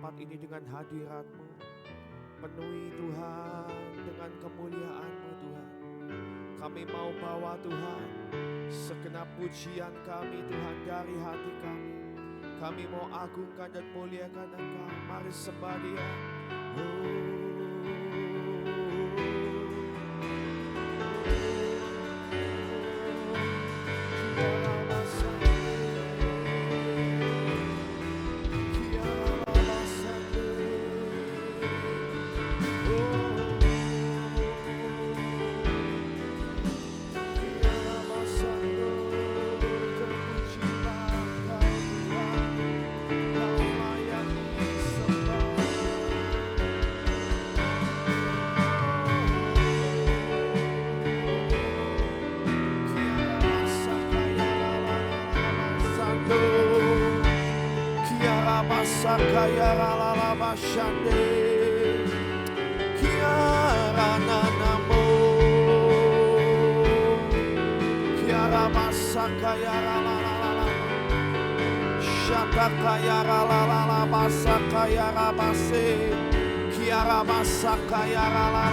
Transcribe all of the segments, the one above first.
tempat ini dengan hadirat-Mu. Penuhi Tuhan dengan kemuliaan-Mu Tuhan. Kami mau bawa Tuhan segenap pujian kami Tuhan dari hati kami. Kami mau agungkan dan muliakan Engkau. Mari sembah Dia. Kaya rala bashande kiara nanamo kiara basaka ya rala shataka ya rala basaka ya rabase kiara basaka ya rala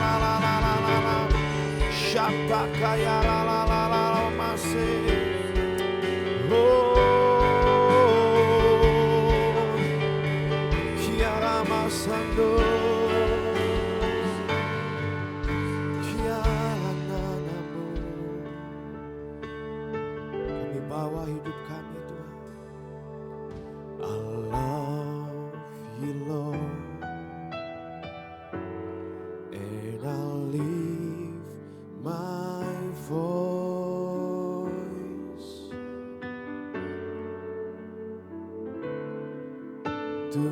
shataka ya rala mase Sando Kiananamu. Kami bawa hidup kami Tuhan. I love you Lord, and I'll lift my voice to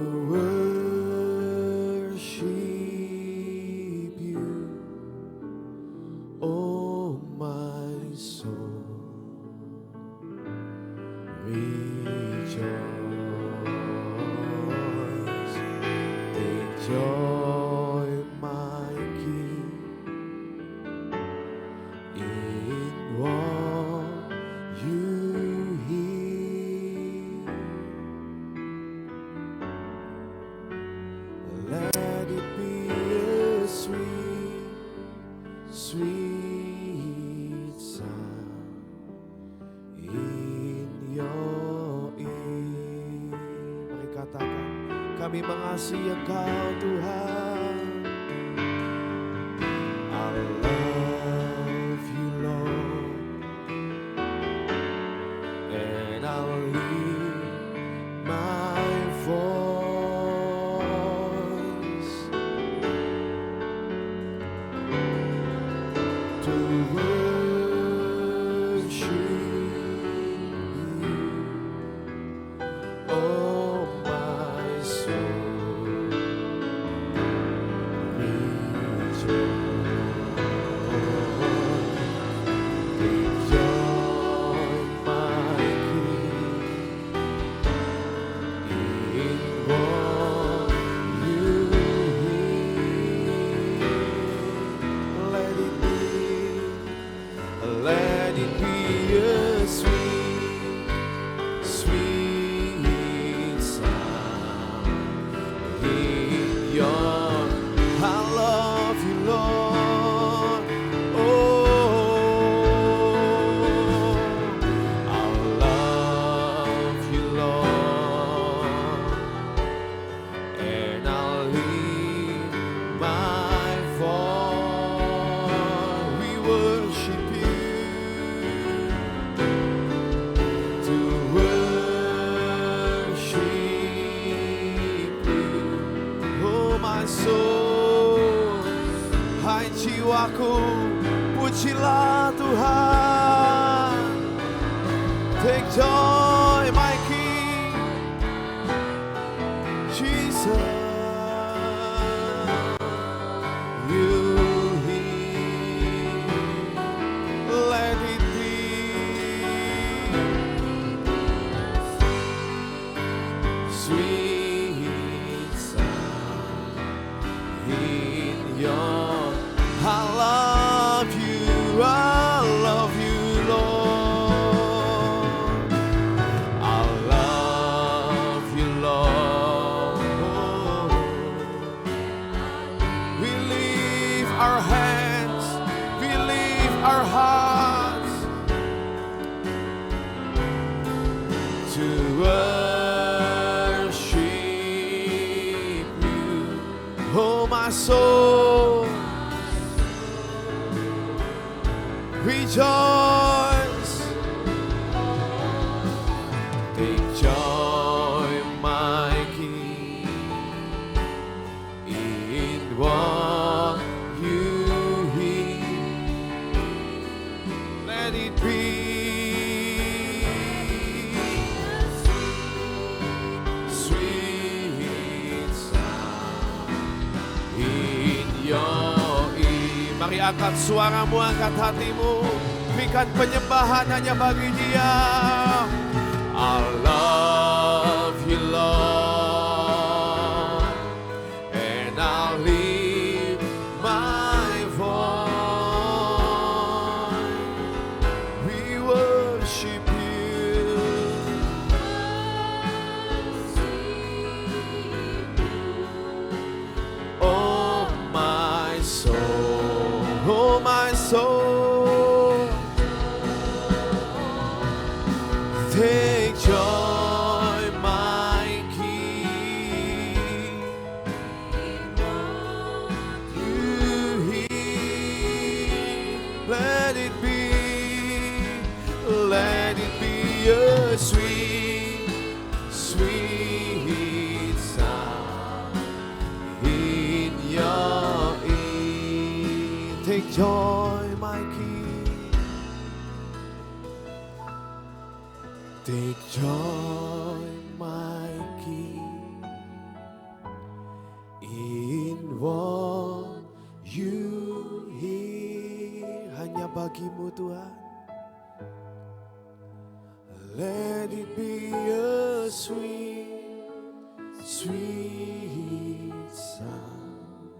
kami mengasihi Engkau Tuhan. I love you Lord, and I'll lift my voice to worship you. Oh my soul, let it be a sweet, sweet sound in your. I love you, Lord. Oh, I love you, Lord, and I'll lift my voice. We worship you. To worship you, oh my soul, hai jiwaku, pujilah Tuhan. Take joy, my King, Jesus. You heal, let it be. Sweet sound in your. I love you, Lord. I love you, Lord. Oh, angkat suaramu, angkat hatimu. Berikan penyembahan hanya bagi Dia. I love you, Lord, and I'll lift my voice. We worship you. Oh my soul, oh my soul, take joy, my King, you hear. Let it be a sweet, sweet sound in your ear. Take joy, my King. Take joy, my King, in what you hear. Hanya bagimu Tuhan. Let it be a sweet, sweet sound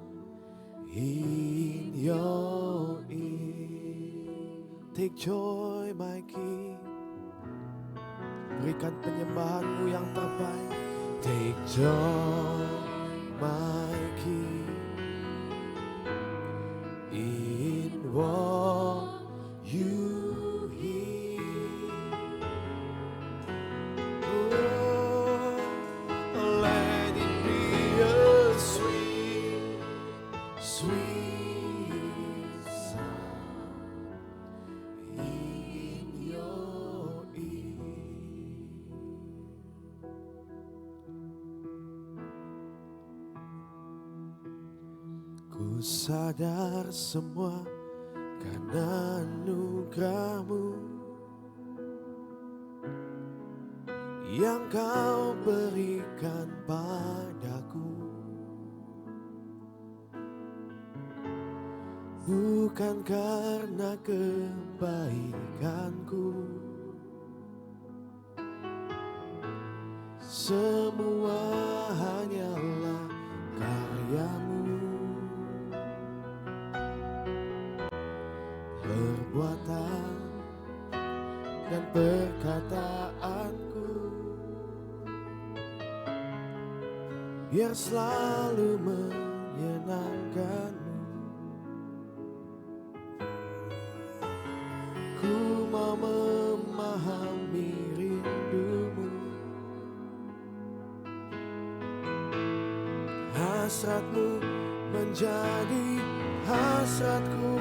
in your ear. Take joy, my King. Berikan penyembahanmu yang terbaik. Take joy, my King, in what you hear. Oh, let it be a sweet, sweet sound in your ear. Ku sadar semua karena anugerah-Mu yang Kau berikan padaku, bukan karena kebaikanku. Semua hanyalah karya-Mu. Perbuatan dan perkataanku biar selalu menyenangkan-Mu. Ku mau memahami rindu-Mu, hasrat-Mu menjadi hasratku.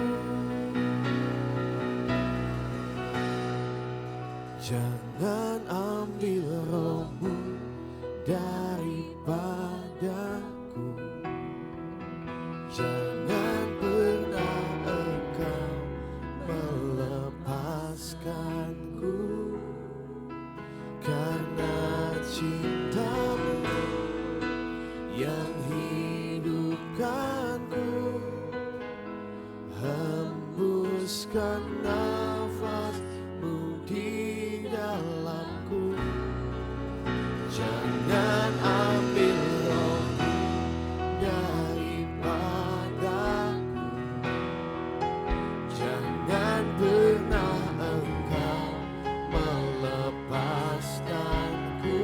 Jangan ambil roh-Mu daripadaku. Jangan pernah Engkau melepaskanku, karena cinta-Mu yang hidupkanku. Hembuskan nafas-Mu di dalamku. Jangan ambil roh-Mu daripadaku. Jangan pernah Engkau melepaskanku.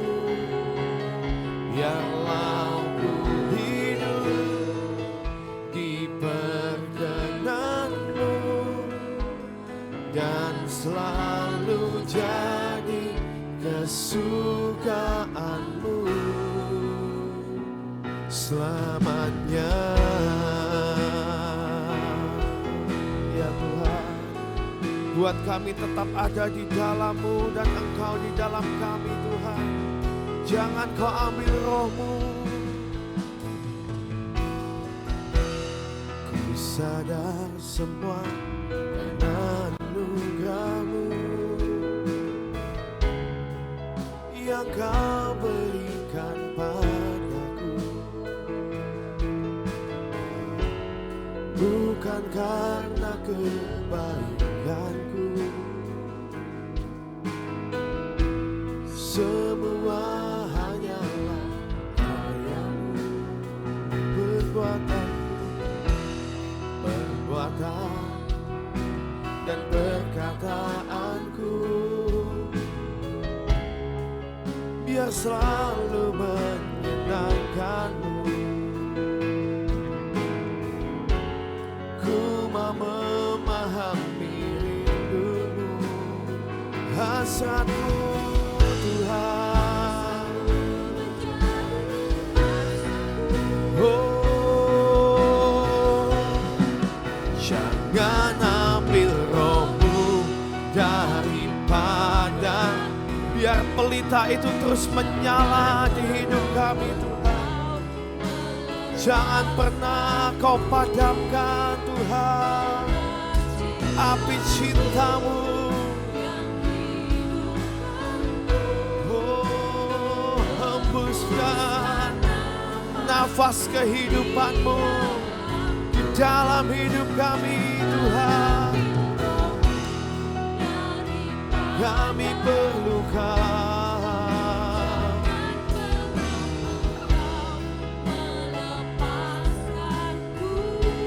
Biarlah ku hidup di perkenan-Mu dan selalu jadi kesukaan-Mu selamanya. Ya Tuhan, buat kami tetap ada di dalam-Mu dan Engkau di dalam kami Tuhan. Jangan Kau ambil roh-Mu. Ku sadar semua karena anugerah-Mu yang Kau berikan padaku, bukan karena kebaikanku. Semua hanyalah karya-Mu, perbuatan dan perkataanku, biar selalu menyenangkan-Mu. Ku mau memahami rindu-Mu, hasrat-Mu Tuhan. Oh, jangan ambil Roh-Mu daripada, biar pelita itu terus menyala di hidup kami Tuhan. Jangan pernah Kau padamkan Tuhan api cinta-Mu. Oh, hembuskan nafas kehidupan-Mu di dalam hidup kami Tuhan. Kami perlukan.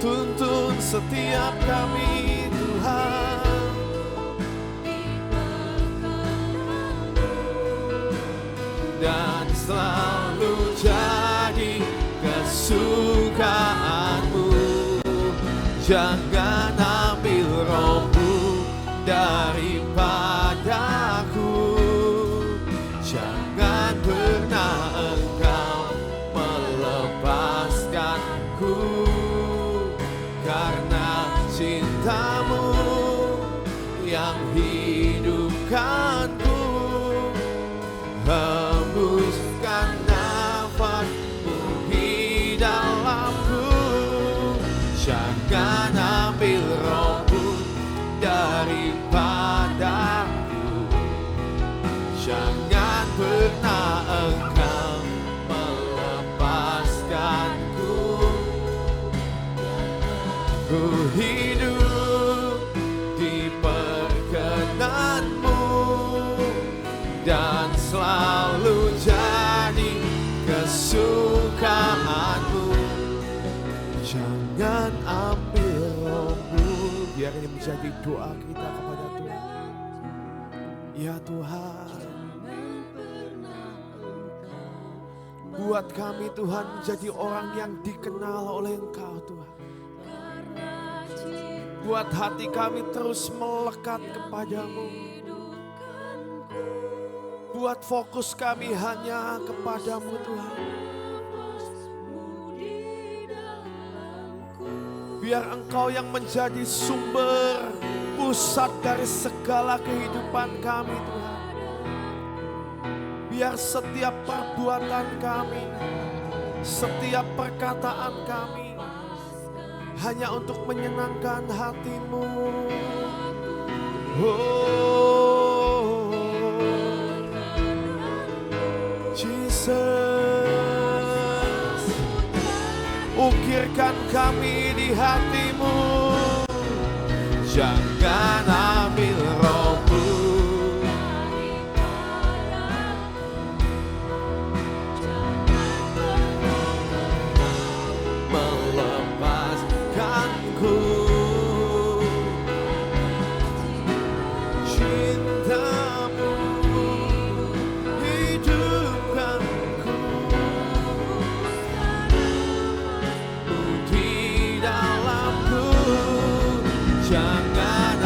Tuntun setiap kami Tuhan. Dan selalu jadi kesukaan-Mu. Jangan ambil Roh-Mu daripadaku. Jangan pernah Engkau melepaskanku, karena cinta-Mu yang hidupkanku. Hembuskan nafas-Mu di dalamku. Jangan ambil Roh-Mu daripadaku. Jangan pernah Engkau melepaskanku. Ku hidup di perkenan-Mu dan selalu jadi kesukaan-Mu. Jangan ambil Roh-Mu. Biar ini menjadi doa kita kepada Tuhan. Ya Tuhan, buat kami Tuhan menjadi orang yang dikenal oleh Engkau Tuhan. Buat hati kami terus melekat kepadamu. Buat fokus kami hanya kepadamu Tuhan. Biar Engkau yang menjadi sumber pusat dari segala kehidupan kami Tuhan. Biar setiap perbuatan kami, setiap perkataan kami hanya untuk menyenangkan hati-Mu. Oh, Jesus, ukirkan kami di hati-Mu. Jangan ambil Roh-Mu. Melepaskanku. Cinta-Mu hidupkanku. Di dalamku. Jangan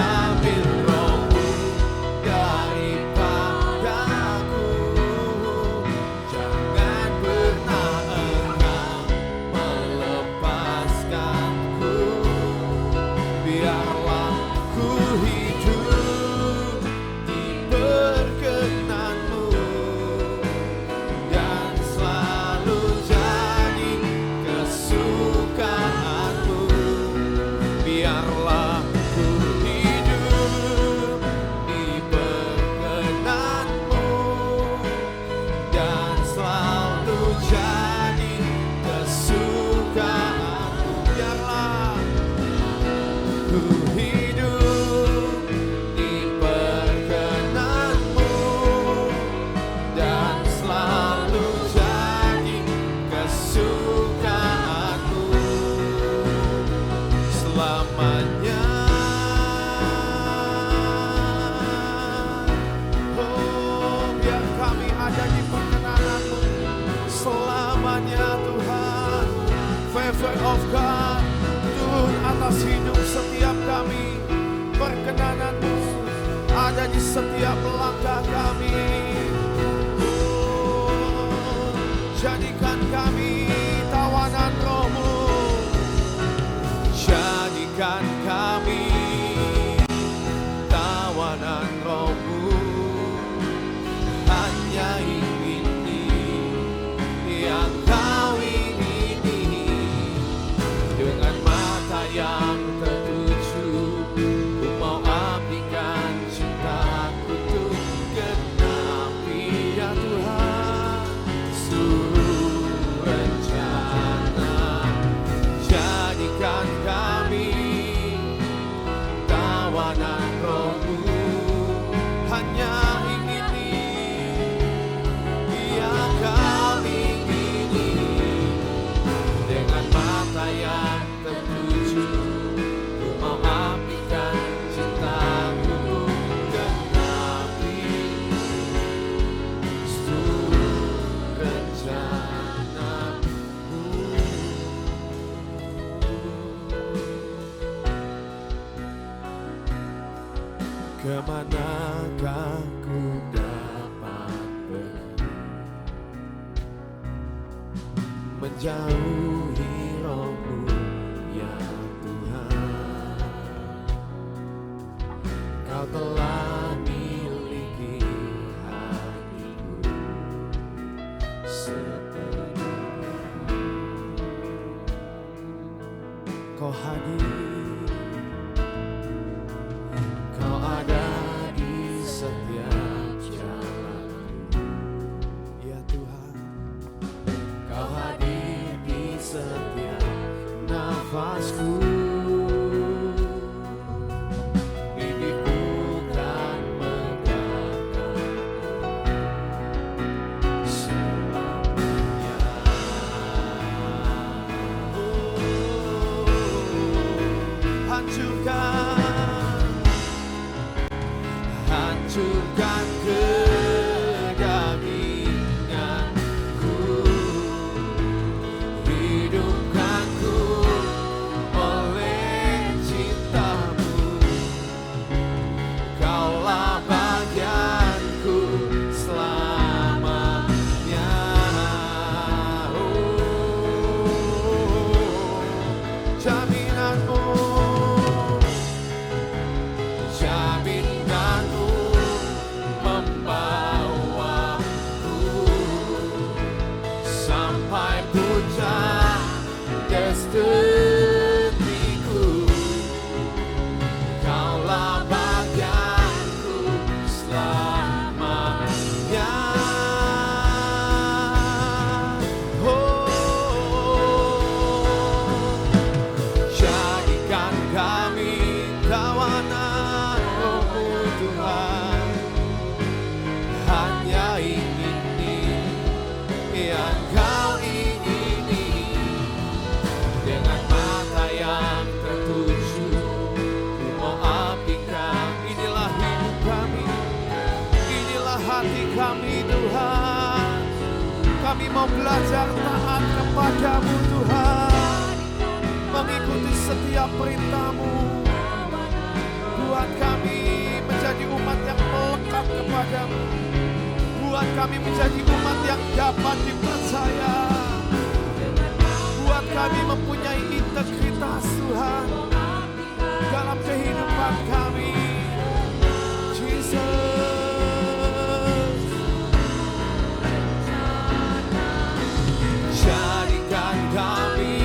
joy of God turun atas hidup setiap kami. Perkenanan-Mu ada di setiap langkah kami. Oh, jadikan kami tawanan Roh-Mu. Jadikan kami tawanan Roh-Mu. Hanya ini yang Kau ingini. Dengan mata yang tertuju, ku mau abdikan cintaku untuk genapi ya Tuhan seluruh rencana. Jadikan kami tawanan Roh-Mu. Hanya ingini yang Kau ingini. Dengan mata yang tertuju, ku mau abdikan cintaku untuk genapi seluruh rencana-Mu. Kemanakah ku dapat pergi menjauhi Roh-Mu ya Tuhan. Kau telah miliki hatiku sepenuhnya. Kau hadir, Kau ada di setiap jalanku ya Tuhan. Kau hadir di setiap nafasku. Hidupku kan megahkan selamanya. Hancurkan kedaginganku. Hidupkanku oleh cinta-Mu. Kaulah bagianku selamanya. Jaminan-Mu, jaminan-Mu membawaku sampai puncak destiniku. Kaulah bagianku selamanya. Jadikan kami tawanan Roh-Mu Tuhan. Hanya ingini yang Kau ingini. Dengan mata yang tertuju, ku mau abdikan. Inilah hidup kami, inilah hati kami Tuhan. Kami mau belajar taat kepada-Mu Tuhan, mengikuti setiap perintah-Mu. Buat kami menjadi umat yang melekat kepada-Mu. Buat kami menjadi umat yang dapat dipercaya. Buat kami mempunyai integritas Tuhan dalam kehidupan kami. Jesus. Jadikan kami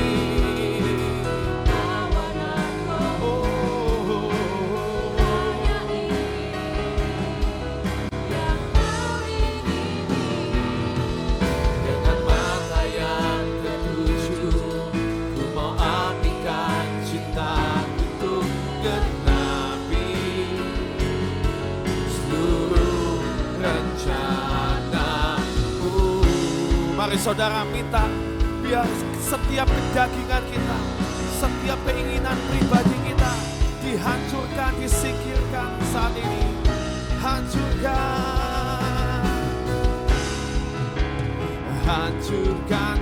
dengan mata yang tertuju, ku mau abdikan cinta untuk genapi seluruh rencana-Mu. Mari saudara minta biar setiap kedagingan kita, setiap keinginan pribadi kita dihancurkan, disingkirkan saat ini. Hancurkan, hancurkan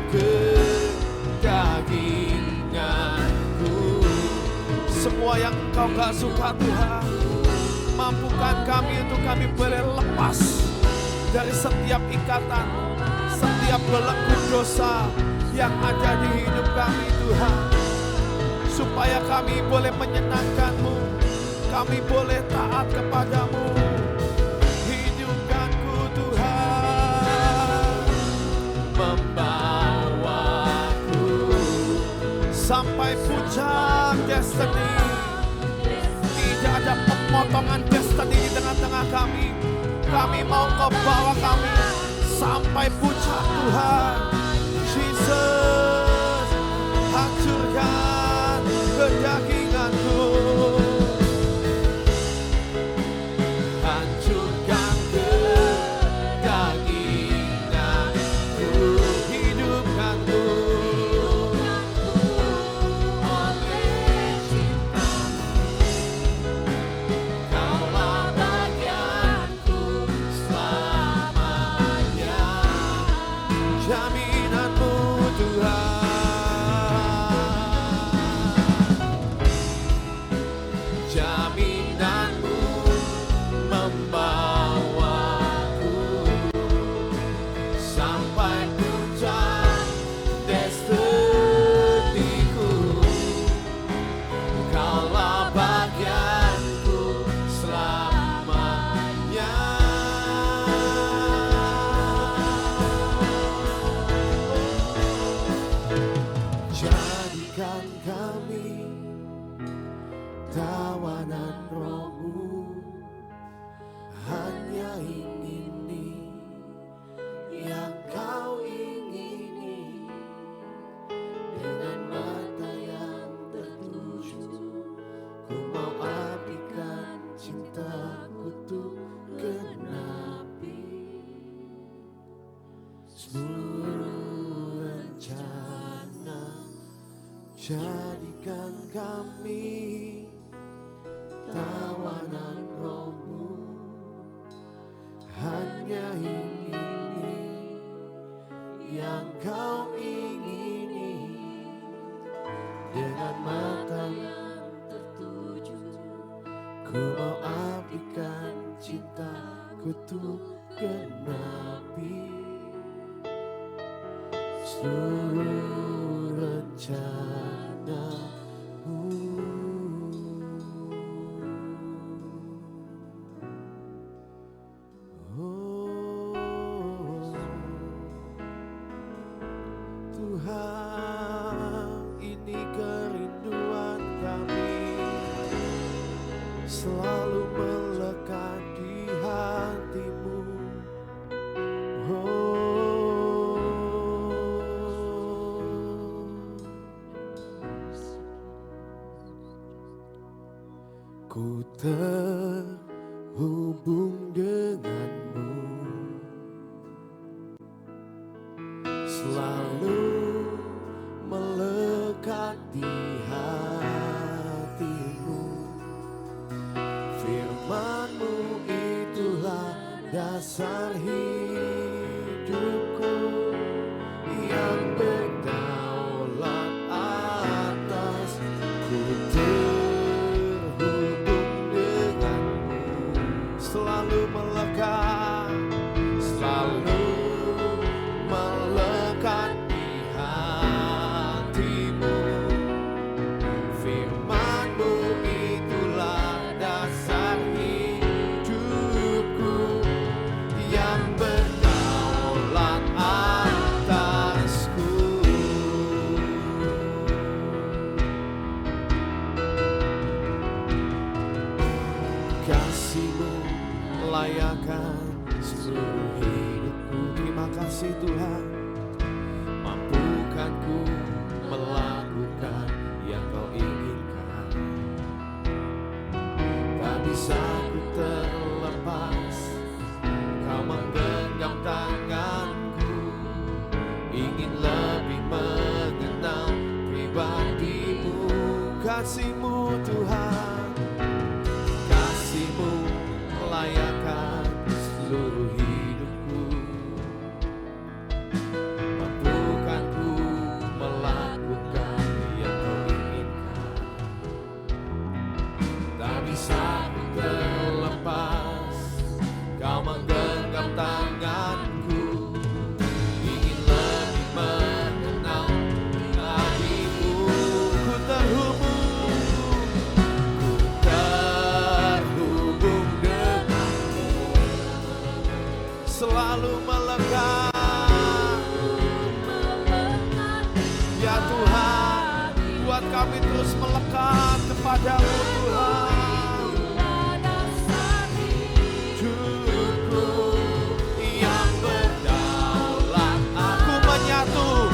kedagingan. yang Engkau gak suka Tuhan. Mampukan kami untuk kami boleh lepas dari setiap ikatan, setiap belenggu dosa yang ada di hidup kami Tuhan. Supaya kami boleh menyenangkan-Mu, kami boleh taat kepadamu. Hidupkanku Tuhan, membawaku sampai puncak destiny. Tidak ada pemotongan destiny di tengah-tengah kami. Kami mau Kau bawa kami sampai puncak Tuhan. Jesus, hancurkan kedaginganku. Hancurkan kedaginganku. Hidupkanku oleh cinta-Mu. Kaulah bagianku selamanya. Jaminan-Mu Tuhan. Jaminan-Mu membawaku sampai puncak destiniku. Kaulah bagianku selamanya. Jadikan kami tawanan Roh-Mu, hanya ini yang Kau ingini. Dengan mata yang tertuju, ku mau abdikan cintaku tuh genapi seluruh rencana. Jadikan kami tawanan Roh-Mu, hanya ini yang Kau ingini. Dengan mata yang tertuju, ku mau abdikan cintaku tuh genapi seluruh rencana-Mu. Tuhan, ini kerinduan kami, selalu melekat di hati-Mu. Ku terhubung dengan-Mu, selalu melekat di hati-Mu. Firman-Mu itulah dasar hidupku, yang berdaulat atas. Ku terhubung dengan-Mu, selalu melekat, selalu melekat di hati-Mu. Firman-Mu itulah dasar hidupku, yang berdaulat atasku. Kasih-Mu layakkan seluruh hidupku. Terima kasih Tuhan, mampukan ku melakukan yang Kau inginkan. Tak bisa ku terlepas, Kau menggenggam tanganku. Ingin lebih mengenal pribadi-Mu. Kasih-Mu Tuhan, kasih-Mu layakkan seluruh hidupku. Mampukan ku melakukan yang Kau inginkan. tanganku, ingin lebih mengenal kasih-Mu. Ku terhubung denganmu, selalu melekat. Ya Tuhan, buat kami terus melekat kepadamu Tuhan. Hidupku yang berdaulat, aku menyatu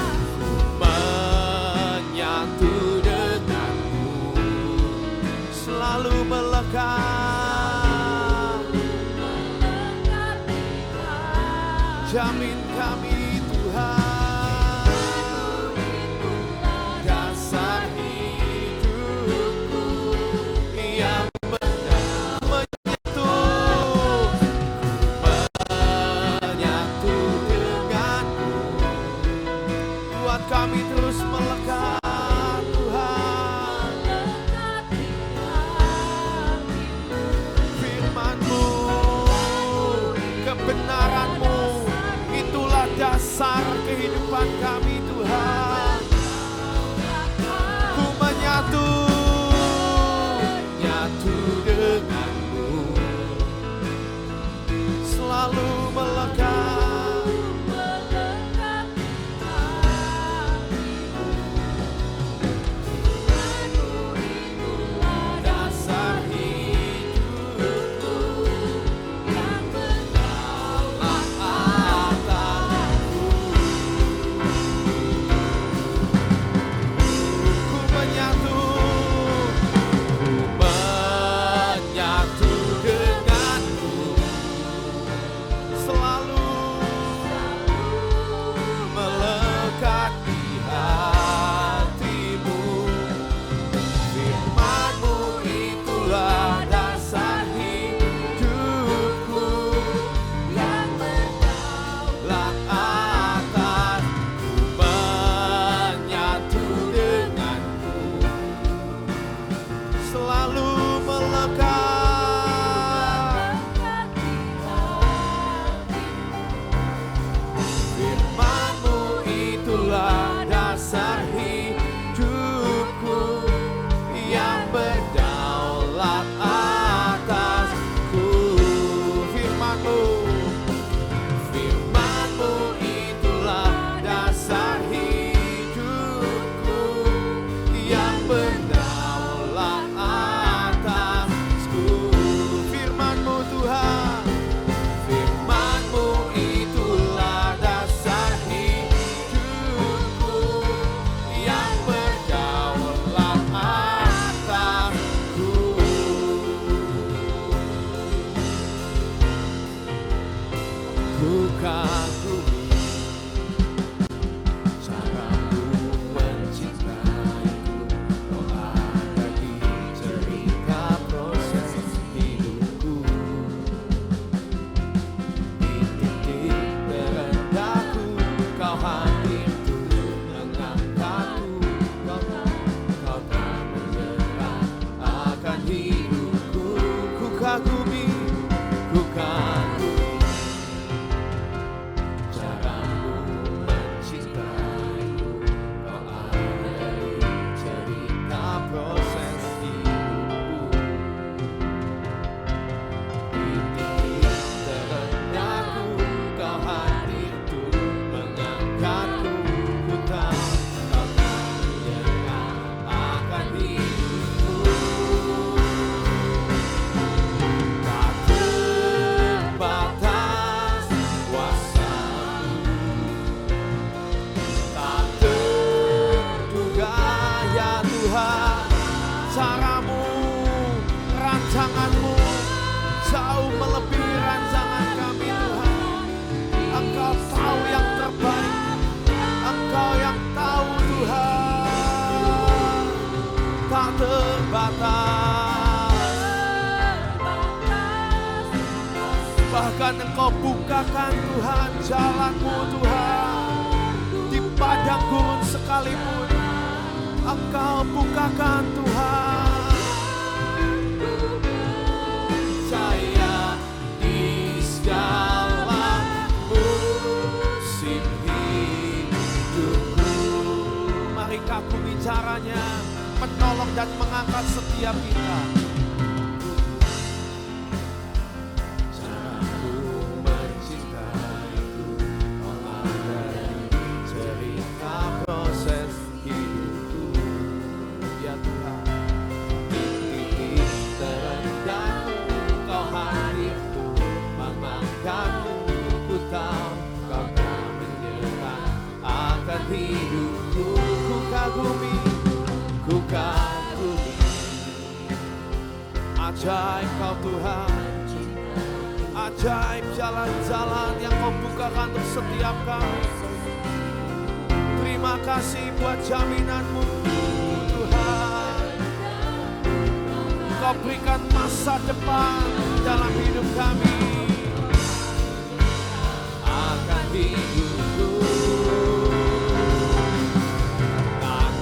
denganmu, selalu melekat. Jamin kami Tuhan, dasar hidupku yang menyatu denganmu, buat kami terus melekat Tuhan. Firman-Mu, kebenaran-Mu, itulah dasar kehidupan kami Tuhan. Ku menyatu denganmu, selalu melekat. Dasar hidupku yang berdaulat atasku. Ku menyatu denganmu, selalu melekat di hatimu. Firman-Mu itulah dasar hidupku yang berdaulat atasku. Menyatu denganmu, selalu melekat. Firman-Mu itulah dasar hidupku yang berdaulat atasku. Firman-Mu itulah dasar hidupku yang berdaulat atasku. Firman-Mu Tuhan, firman-Mu itulah dasar hidupku yang berdaulat atasku. Ku kagumi cara-Mu mencintaiku, Kau ada di cerita proses hidupku. Di titik terendahku, Kau hadir untuk mengangkatku. Kau tak menyerah akan hidupku. Ku kagumi cara-Mu mencintaiku, Kau ada di cerita proses hidupku. Di titik terendahku, Kau hadir untuk mengangkatku. Ku tahu Kau tak menyerah akan hidupku. Tak terbatas kuasa-Mu, tak terduga ya Tuhan. Cara-Mu, rancangan-Mu jauh melebihi rancangan kami Tuhan. Engkau tahu yang terbaik, Engkau yang tahu Tuhan. Tak terbatas, bahkan Engkau bukakan Tuhan jalan-Mu Tuhan. Di padang gurun sekalipun Engkau bukakan Tuhan. Saya di segala mengangkat setiap kita. Caramu mencintaiku, olah dari cerita proses hidupku. Ya Tuhan, Titik terendahmu kau hadirku, mengangkatku, ku tahu kau tak menyerah akan hidupku. ku kagumi, Ku kagumi ajaib Kau Tuhan. Ajaib jalan-jalan yang Kau bukakan untuk setiap kami. Terima kasih buat jaminan-Mu Tuhan. Kau berikan masa depan dalam hidup kami. akan hidupku. Tak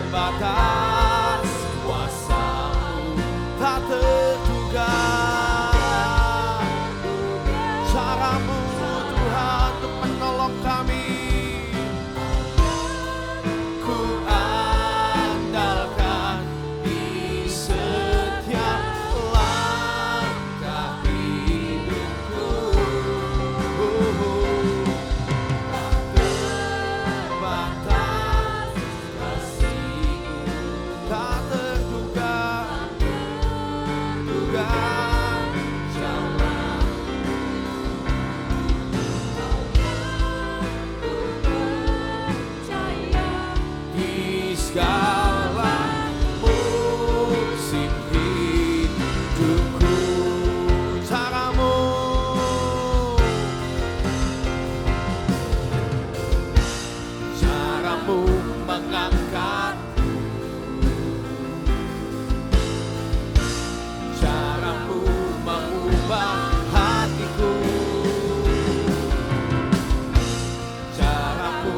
terbatas kuasa-Mu, Tak terduga cara-Mu Tuhan untuk menolong kami. ku andalkan di setiap langkah hidupku. Terbatas Kasih-Mu tak terduga jalan di segala musim hidupku. cara-Mu. Cara-Mu mengangkat, cara-Mu mengubah hatiku, cara-Mu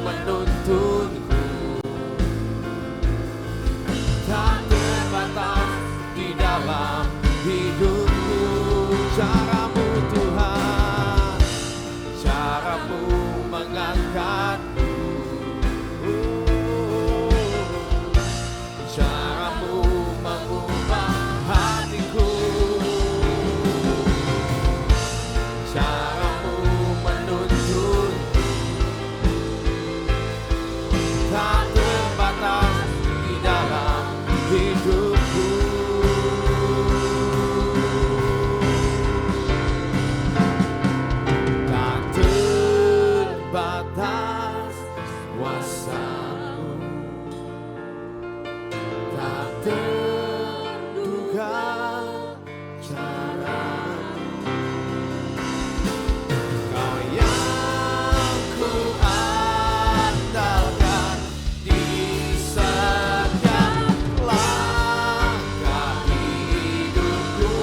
menuntunku. Tak terbatas di dalam hidupku. Cara-Mu Tuhan, Cara-Mu mengangkatku, cara-Mu mengubah hatiku, cara-Mu menuntunku. Tak terbatas di dalam hidupku. Tak terbatas kuasa-Mu, tak terduga cara-Mu. Kau yang ku andalkan di setiap langkah hidupku.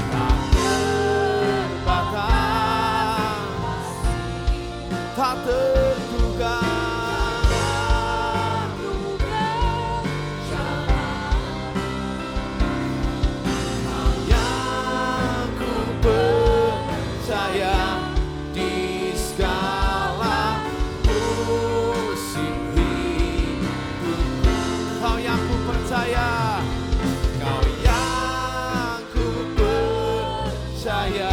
Tak terbatas tak terduga yang ku percaya di segala musim hidupku. Kau yang ku percaya, Kau yang ku percaya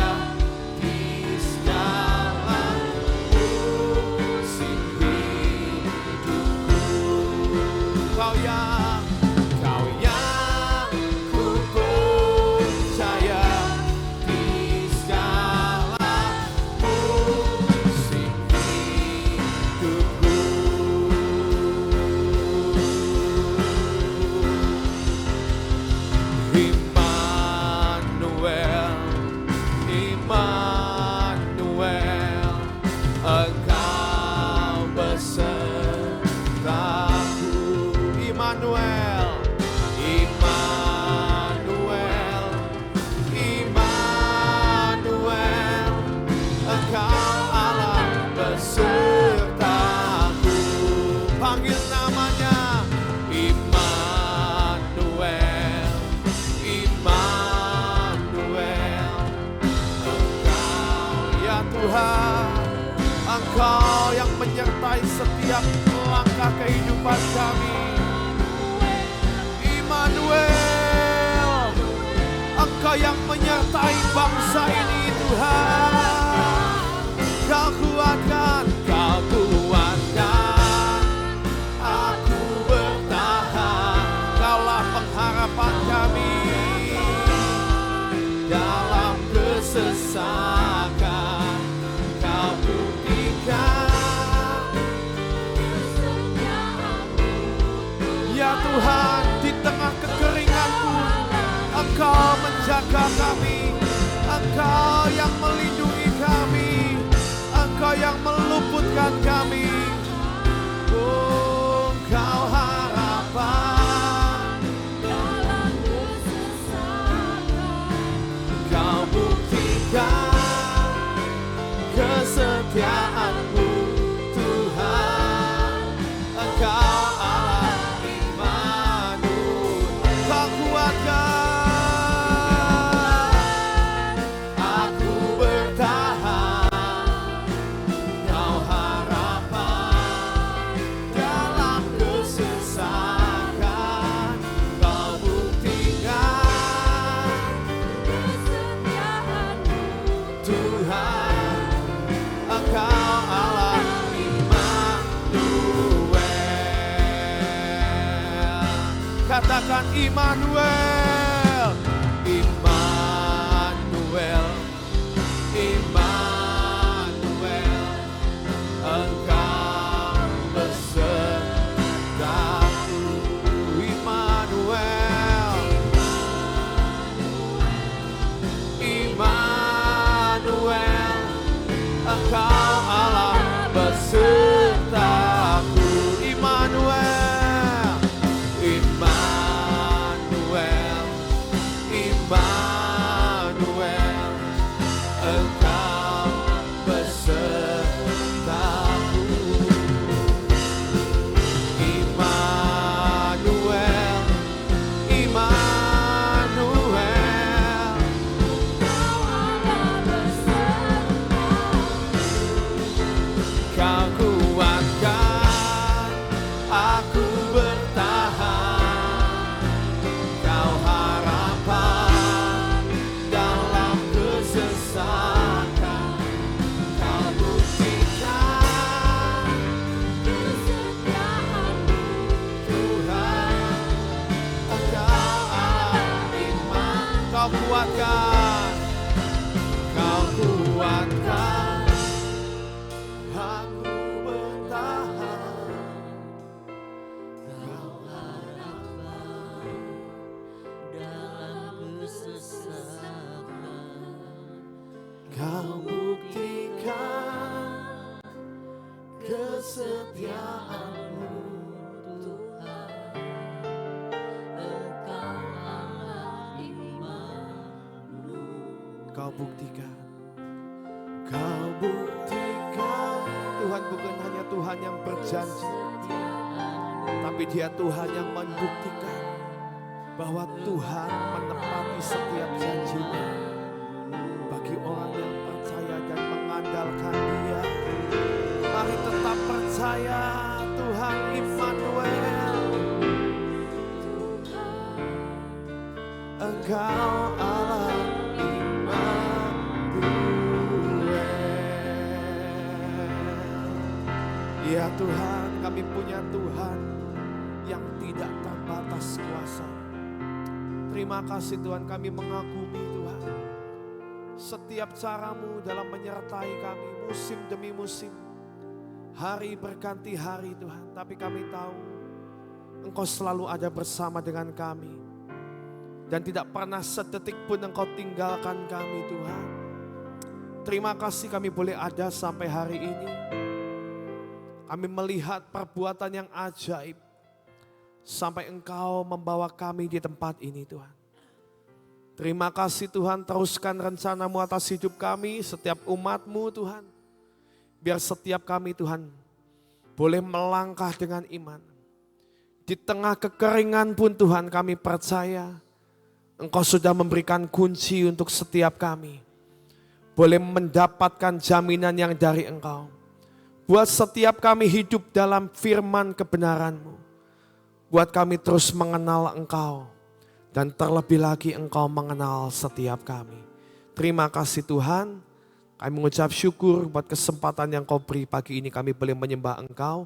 di segala musim hidupku. Kau yang ku percaya di segala musim hidupku. Immanuel, Immanuel, Engkau besertaku. Immanuel, Immanuel, Immanuel, Engkau Allah besertaku. panggil namanya. Immanuel, Immanuel, Engkau Ya Tuhan, Engkau yang menyertai setiap langkah tengah kehidupan kami. Immanuel, Engkau yang menyertai bangsa ini Tuhan. Kau kuatkan, Kau kuatkan aku bertahan. Kaulah pengharapan kami dalam kesesakan. Kau buktikan ya Tuhan, di tengah kekeringan pun Engkau menjaga kami. Engkau yang melindungi kami, Engkau yang meluputkan kami. Oh, Engkau harapan dalam kesesakan. Kau buktikan kesetiaan-Mu Tuhan. Engkau Allah Immanuel. Kau kuatkan aku bertahan. Kau harapan dalam kesesakan. Kau buktikan kesetiaan-Mu Tuhan. Engkau Allah Immanuel. Katakan Immanuel, Immanuel, Immanuel. Engkau besertaku, Immanuel, Immanuel. Engkau Allah besertaku, Immanuel, Immanuel, Immanuel. Engkau besertaku, Immanuel, Immanuel. Kau kuatkan aku bertahan. Kau harapan dalam kesesakan. Kau buktikan kesetiaan-Mu Tuhan. Engkau Allah Immanuel. Kau kuatkan, Kau kuatkan aku bertahan. Kau harapan dalam kesesakan. Kau buktikan kesetiaan-Mu Tuhan. Engkau Allah Immanuel. Kau buktikan, Kau buktikan. Tuhan bukan hanya Tuhan yang berjanji, tapi Dia Tuhan yang membuktikan bahwa Tuhan menepati setiap janji-Nya bagi orang yang percaya dan mengandalkan Dia. Mari tetap percaya Tuhan Immanuel. Engkau Allah ya Tuhan, kami punya Tuhan yang tidak terbatas kuasa. Terima kasih Tuhan, kami mengagumi Tuhan. Setiap cara-Mu dalam menyertai kami musim demi musim. Hari berganti hari Tuhan, tapi kami tahu Engkau selalu ada bersama dengan kami. Dan tidak pernah sedetik pun Engkau tinggalkan kami Tuhan. Terima kasih kami boleh ada sampai hari ini. Kami melihat perbuatan yang ajaib. Sampai Engkau membawa kami di tempat ini Tuhan. Terima kasih Tuhan, teruskan rencana-Mu atas hidup kami, setiap umat-Mu Tuhan. Biar setiap kami Tuhan boleh melangkah dengan iman. Di tengah kekeringan pun Tuhan kami percaya Engkau sudah memberikan kunci untuk setiap kami. Boleh mendapatkan jaminan yang dari Engkau. Buat setiap kami hidup dalam firman kebenaran-Mu. Buat kami terus mengenal Engkau. Dan terlebih lagi Engkau mengenal setiap kami. Terima kasih Tuhan. Kami mengucap syukur buat kesempatan yang Kau beri pagi ini kami boleh menyembah Engkau.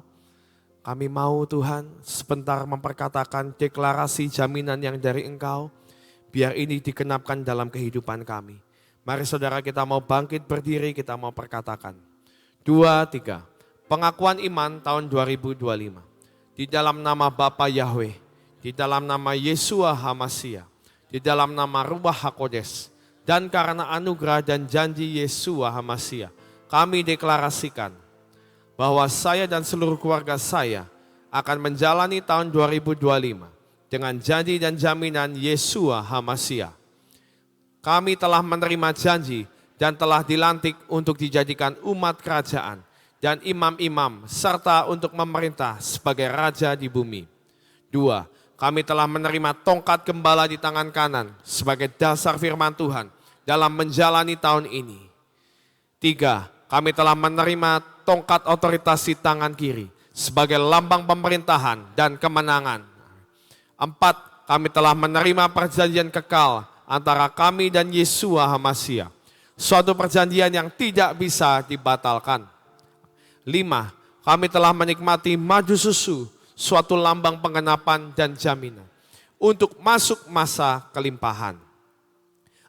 Kami mau Tuhan sebentar memperkatakan deklarasi jaminan yang dari Engkau. Biar ini digenapkan dalam kehidupan kami. Mari saudara kita mau bangkit berdiri, kita mau perkatakan. 2, 3. Pengakuan iman tahun 2025. Di dalam nama Bapa Yahweh, di dalam nama Yesua HaMasiah, di dalam nama Ruach HaKodes, dan karena anugerah dan janji Yesua HaMasiah, kami deklarasikan bahwa saya dan seluruh keluarga saya akan menjalani tahun 2025 dengan janji dan jaminan Yesua HaMasiah. Kami telah menerima janji dan telah dilantik untuk dijadikan umat kerajaan dan imam-imam serta untuk memerintah sebagai raja di bumi. 2. Kami telah menerima tongkat gembala di tangan kanan sebagai dasar firman Tuhan dalam menjalani tahun ini. 3. Kami telah menerima tongkat otoritas di tangan kiri sebagai lambang pemerintahan dan kemenangan. 4. Kami telah menerima perjanjian kekal antara kami dan Yesua HaMasiah. Suatu perjanjian yang tidak bisa dibatalkan. 5. Kami telah menikmati madu susu, suatu lambang penggenapan dan jaminan untuk masuk masa kelimpahan.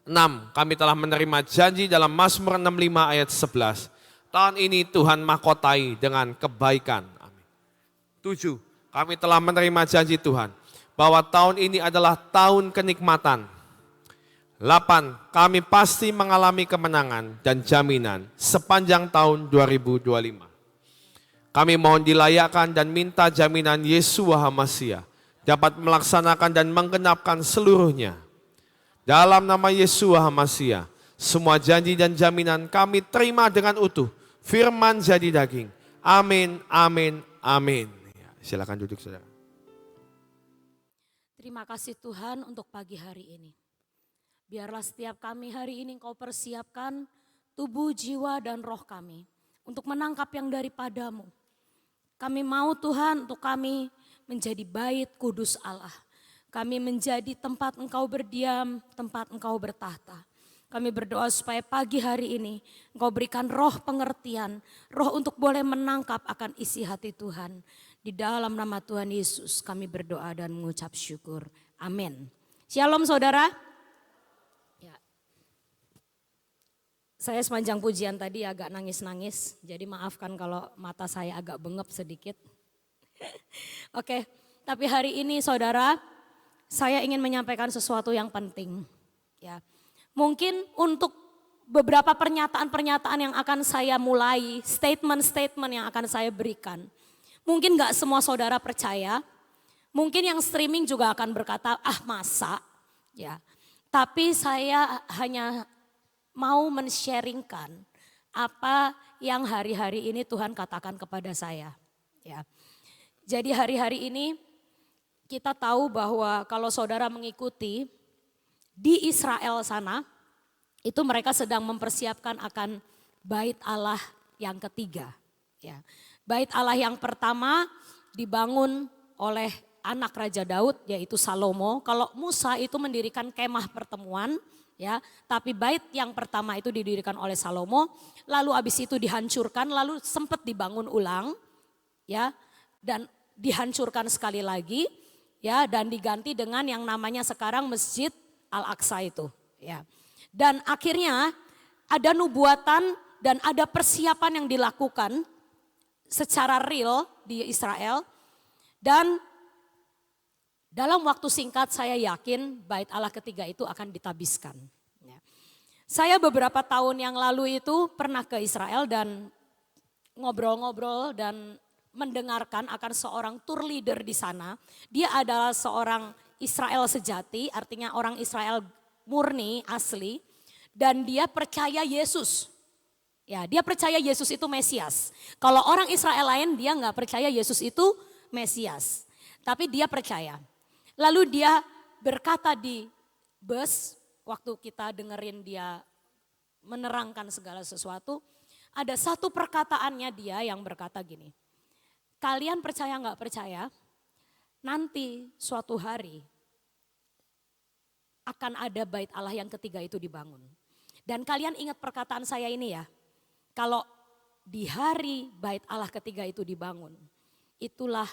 6. Kami telah menerima janji dalam Mazmur 65 ayat 11. Tahun ini Tuhan mahkotai dengan kebaikan. Amin. 7. Kami telah menerima janji Tuhan bahwa tahun ini adalah tahun kenikmatan. 8. Kami pasti mengalami kemenangan dan jaminan sepanjang tahun 2025. Kami mohon dilayakkan dan minta jaminan Yesua HaMasiah dapat melaksanakan dan menggenapkan seluruhnya. Dalam nama Yesua HaMasiah, semua janji dan jaminan kami terima dengan utuh. Firman jadi daging. Amin, amin, amin. Silakan duduk saudara. Terima kasih Tuhan untuk pagi hari ini. Biarlah setiap kami hari ini Engkau persiapkan tubuh, jiwa, dan roh kami untuk menangkap yang daripadamu. Kami mau Tuhan untuk kami menjadi bait kudus Allah. Kami menjadi tempat Engkau berdiam, tempat Engkau bertahta. Kami berdoa supaya pagi hari ini Engkau berikan roh pengertian, roh untuk boleh menangkap akan isi hati Tuhan. Di dalam nama Tuhan Yesus kami berdoa dan mengucap syukur. Amin. Shalom saudara. Ya. Saya sepanjang pujian tadi agak nangis-nangis, jadi maafkan kalau mata saya agak bengep sedikit. Oke, tapi hari ini saudara, saya ingin menyampaikan sesuatu yang penting. Ya, mungkin untuk beberapa pernyataan-pernyataan yang akan saya mulai, statement-statement yang akan saya berikan. Mungkin gak semua saudara percaya, mungkin yang streaming juga akan berkata, ah masa, ya. Tapi saya hanya mau men-sharingkan apa yang hari-hari ini Tuhan katakan kepada saya. Ya. Jadi hari-hari ini kita tahu bahwa kalau saudara mengikuti di Israel sana, itu mereka sedang mempersiapkan akan bait Allah yang ketiga. Ya. Bait Allah yang pertama dibangun oleh anak Raja Daud yaitu Salomo. Kalau Musa itu mendirikan kemah pertemuan. Ya, tapi bait yang pertama itu didirikan oleh Salomo, lalu habis itu dihancurkan, lalu sempat dibangun ulang, ya, dan dihancurkan sekali lagi, ya, dan diganti dengan yang namanya sekarang Masjid Al-Aqsa itu, ya. Dan akhirnya ada nubuatan dan ada persiapan yang dilakukan secara real di Israel, dan dalam waktu singkat saya yakin bait Allah ketiga itu akan ditabiskan. Ya. Saya beberapa tahun yang lalu itu pernah ke Israel dan ngobrol-ngobrol dan mendengarkan akan seorang tour leader di sana. Dia adalah seorang Israel sejati, artinya orang Israel murni, asli. Dan dia percaya Yesus. Ya, dia percaya Yesus itu Mesias. Kalau orang Israel lain dia nggak percaya Yesus itu Mesias. Tapi dia percaya. Lalu dia berkata di bus waktu kita dengerin dia menerangkan segala sesuatu. Ada satu perkataannya dia yang berkata gini, kalian percaya nggak percaya, nanti suatu hari akan ada bait Allah yang ketiga itu dibangun. Dan kalian ingat perkataan saya ini ya, kalau di hari bait Allah ketiga itu dibangun, itulah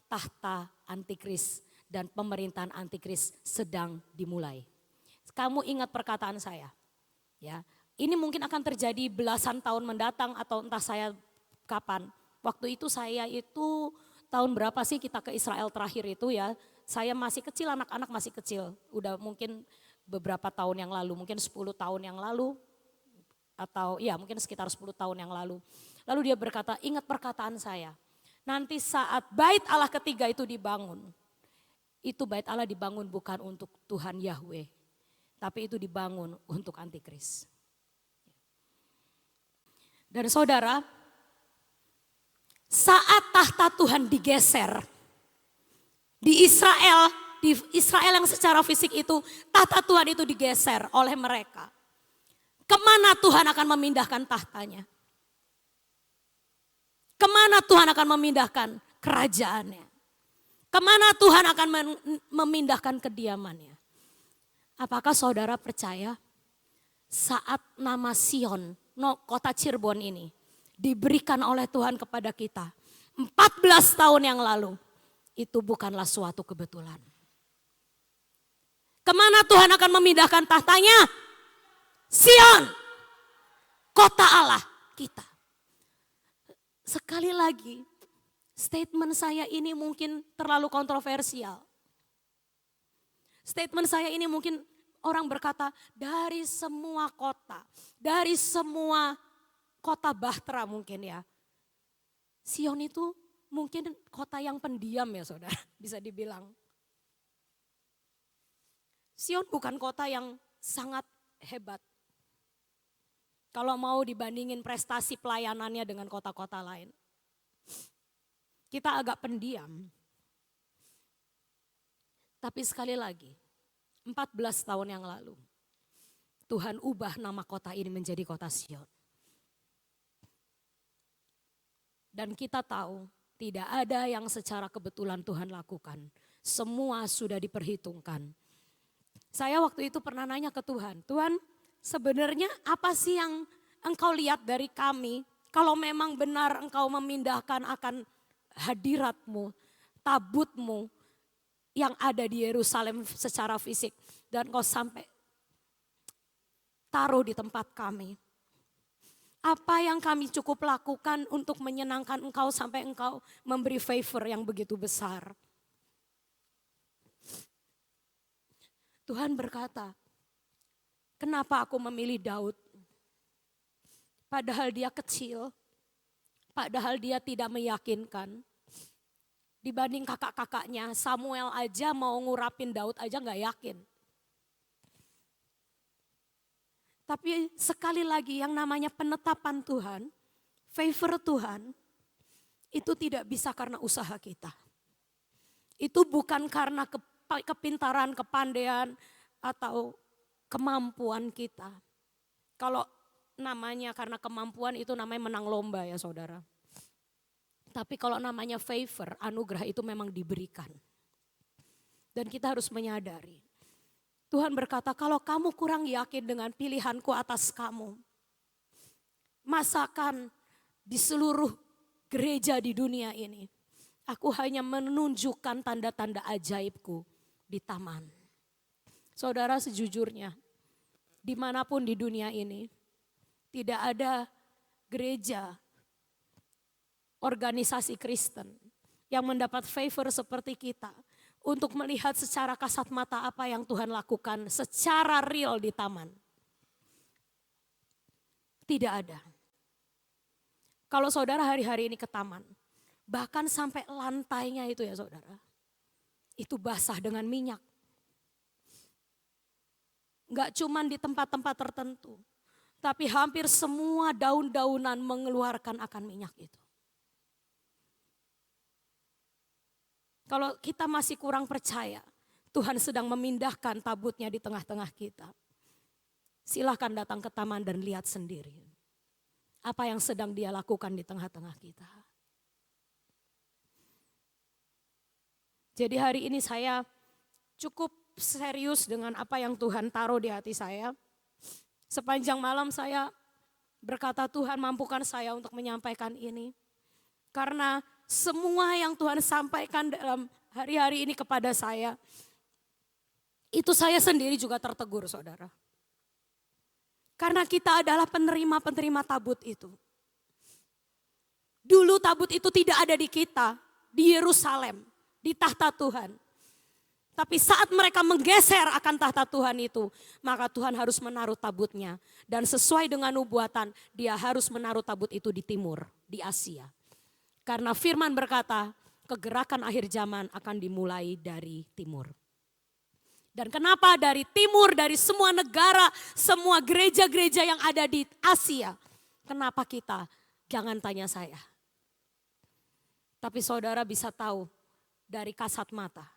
tahta antikris dan pemerintahan antikris sedang dimulai. Kamu ingat perkataan saya, ya. Ini mungkin akan terjadi belasan tahun mendatang atau entah saya kapan. Waktu itu saya itu tahun berapa sih kita ke Israel terakhir itu ya. Saya masih kecil, anak-anak masih kecil. Udah mungkin beberapa tahun yang lalu, mungkin 10 tahun yang lalu. Atau ya mungkin sekitar 10 tahun yang lalu. Lalu dia berkata, ingat perkataan saya. Nanti saat bait Allah ketiga itu dibangun. Itu bait Allah dibangun bukan untuk Tuhan Yahweh. Tapi itu dibangun untuk antikris. Dan saudara, saat tahta Tuhan digeser di Israel yang secara fisik itu, tahta Tuhan itu digeser oleh mereka. Kemana Tuhan akan memindahkan tahtanya? Kemana Tuhan akan memindahkan kerajaannya? Kemana Tuhan akan memindahkan kediamannya? Apakah saudara percaya saat nama Sion, kota Cirebon ini diberikan oleh Tuhan kepada kita 14 tahun yang lalu, itu bukanlah suatu kebetulan. Kemana Tuhan akan memindahkan tahtanya? Sion, kota Allah kita. Sekali lagi, statement saya ini mungkin terlalu kontroversial. Statement saya ini mungkin orang berkata dari semua kota, dari semua kota bahtera mungkin ya. Sion itu mungkin kota yang pendiam ya saudara, bisa dibilang. Sion bukan kota yang sangat hebat. Kalau mau dibandingin prestasi pelayanannya dengan kota-kota lain. Kita agak pendiam. Tapi sekali lagi, 14 tahun yang lalu, Tuhan ubah nama kota ini menjadi kota Sion. Dan kita tahu tidak ada yang secara kebetulan Tuhan lakukan. Semua sudah diperhitungkan. Saya waktu itu pernah nanya ke Tuhan, Tuhan sebenarnya apa sih yang engkau lihat dari kami? Kalau memang benar engkau memindahkan akan hadiratmu, tabutmu yang ada di Yerusalem secara fisik. Dan kau sampai taruh di tempat kami. Apa yang kami cukup lakukan untuk menyenangkan engkau sampai engkau memberi favor yang begitu besar. Tuhan berkata, kenapa aku memilih Daud? Padahal dia kecil, padahal dia tidak meyakinkan. Dibanding kakak-kakaknya, Samuel aja mau ngurapin Daud aja gak yakin. Tapi sekali lagi yang namanya penetapan Tuhan, favor Tuhan, itu tidak bisa karena usaha kita. Itu bukan karena kepintaran, kepandaian, atau kemampuan kita. Kalau namanya karena kemampuan itu namanya menang lomba ya saudara. Tapi kalau namanya favor, anugerah itu memang diberikan. Dan kita harus menyadari. Tuhan berkata, kalau kamu kurang yakin dengan pilihanku atas kamu. Masakan di seluruh gereja di dunia ini. Aku hanya menunjukkan tanda-tanda ajaibku di taman. Saudara sejujurnya, dimanapun di dunia ini, tidak ada gereja, organisasi Kristen yang mendapat favor seperti kita untuk melihat secara kasat mata apa yang Tuhan lakukan secara real di taman. Tidak ada. Kalau saudara hari-hari ini ke taman, bahkan sampai lantainya itu ya saudara, itu basah dengan minyak. Enggak cuman di tempat-tempat tertentu, tapi hampir semua daun-daunan mengeluarkan akan minyak itu. Kalau kita masih kurang percaya, Tuhan sedang memindahkan tabutnya di tengah-tengah kita. Silahkan datang ke taman dan lihat sendiri. apa yang sedang dia lakukan di tengah-tengah kita. Jadi hari ini saya cukup serius dengan apa yang Tuhan taruh di hati saya. Sepanjang malam saya berkata, Tuhan mampukan saya untuk menyampaikan ini. Karena semua yang Tuhan sampaikan dalam hari-hari ini kepada saya, itu saya sendiri juga tertegur, saudara. Karena kita adalah penerima-penerima tabut itu. Dulu tabut itu tidak ada di kita, di Yerusalem, di tahta Tuhan. Tapi saat mereka menggeser akan tahta Tuhan itu, maka Tuhan harus menaruh tabutnya. Dan sesuai dengan nubuatan, dia harus menaruh tabut itu di timur, di Asia. Karena firman berkata, kegerakan akhir zaman akan dimulai dari timur. Dan kenapa dari timur, dari semua negara, semua gereja-gereja yang ada di Asia. Kenapa kita? Jangan tanya saya. Tapi saudara bisa tahu dari kasat mata.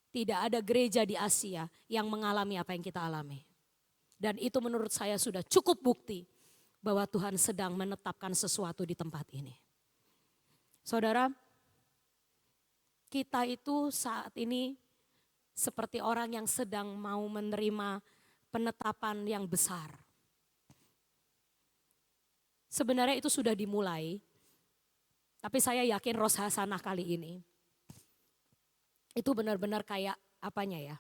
Tidak ada gereja di Asia yang mengalami apa yang kita alami. Dan itu menurut saya sudah cukup bukti bahwa Tuhan sedang menetapkan sesuatu di tempat ini. Saudara, kita itu saat ini seperti orang yang sedang mau menerima penetapan yang besar. Sebenarnya itu sudah dimulai, tapi saya yakin Rosh Hasanah kali ini itu benar-benar kayak apanya ya,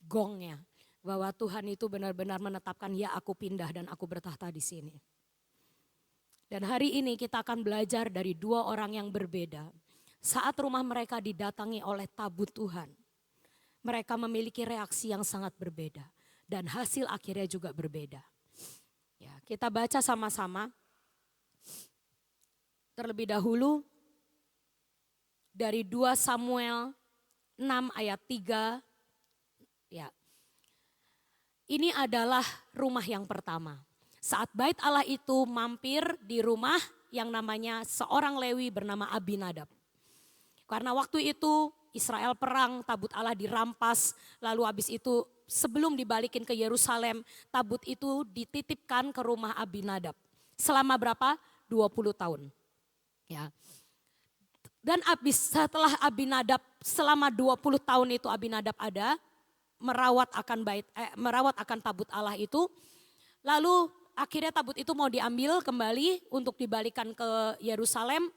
gongnya. Bahwa Tuhan itu benar-benar menetapkan, ya aku pindah dan aku bertahta di sini. Dan hari ini kita akan belajar dari dua orang yang berbeda. Saat rumah mereka didatangi oleh tabut Tuhan, mereka memiliki reaksi yang sangat berbeda. Dan hasil akhirnya juga berbeda. Ya, kita baca sama-sama. Terlebih dahulu dari 2 Samuel 6 ayat 3, ya. Ini adalah rumah yang pertama. Saat bait Allah itu mampir di rumah yang namanya seorang Lewi bernama Abinadab. Karena waktu itu Israel perang, tabut Allah dirampas, lalu habis itu sebelum dibalikin ke Yerusalem, tabut itu dititipkan ke rumah Abinadab. Selama berapa? 20 tahun. Ya. Dan setelah Abinadab, selama 20 tahun itu Abinadab ada, merawat akan tabut Allah itu. Lalu akhirnya tabut itu mau diambil kembali untuk dibalikan ke Yerusalem.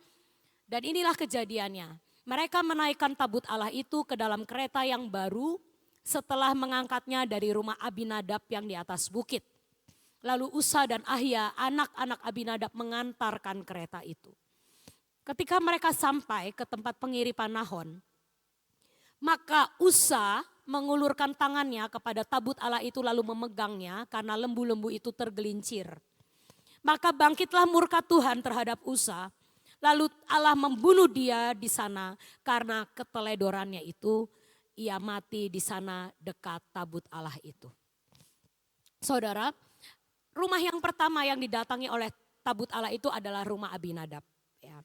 Dan inilah kejadiannya. Mereka menaikkan tabut Allah itu ke dalam kereta yang baru setelah mengangkatnya dari rumah Abinadab yang di atas bukit. Lalu Usa dan Ahia, anak-anak Abinadab mengantarkan kereta itu. Ketika mereka sampai ke tempat pengiripan Nahon, maka Usa mengulurkan tangannya kepada tabut Allah itu lalu memegangnya karena lembu-lembu itu tergelincir. Maka bangkitlah murka Tuhan terhadap Usa, lalu Allah membunuh dia di sana karena keteledorannya itu, ia mati di sana dekat tabut Allah itu. Saudara, rumah yang pertama yang didatangi oleh tabut Allah itu adalah rumah Abinadab. Ya.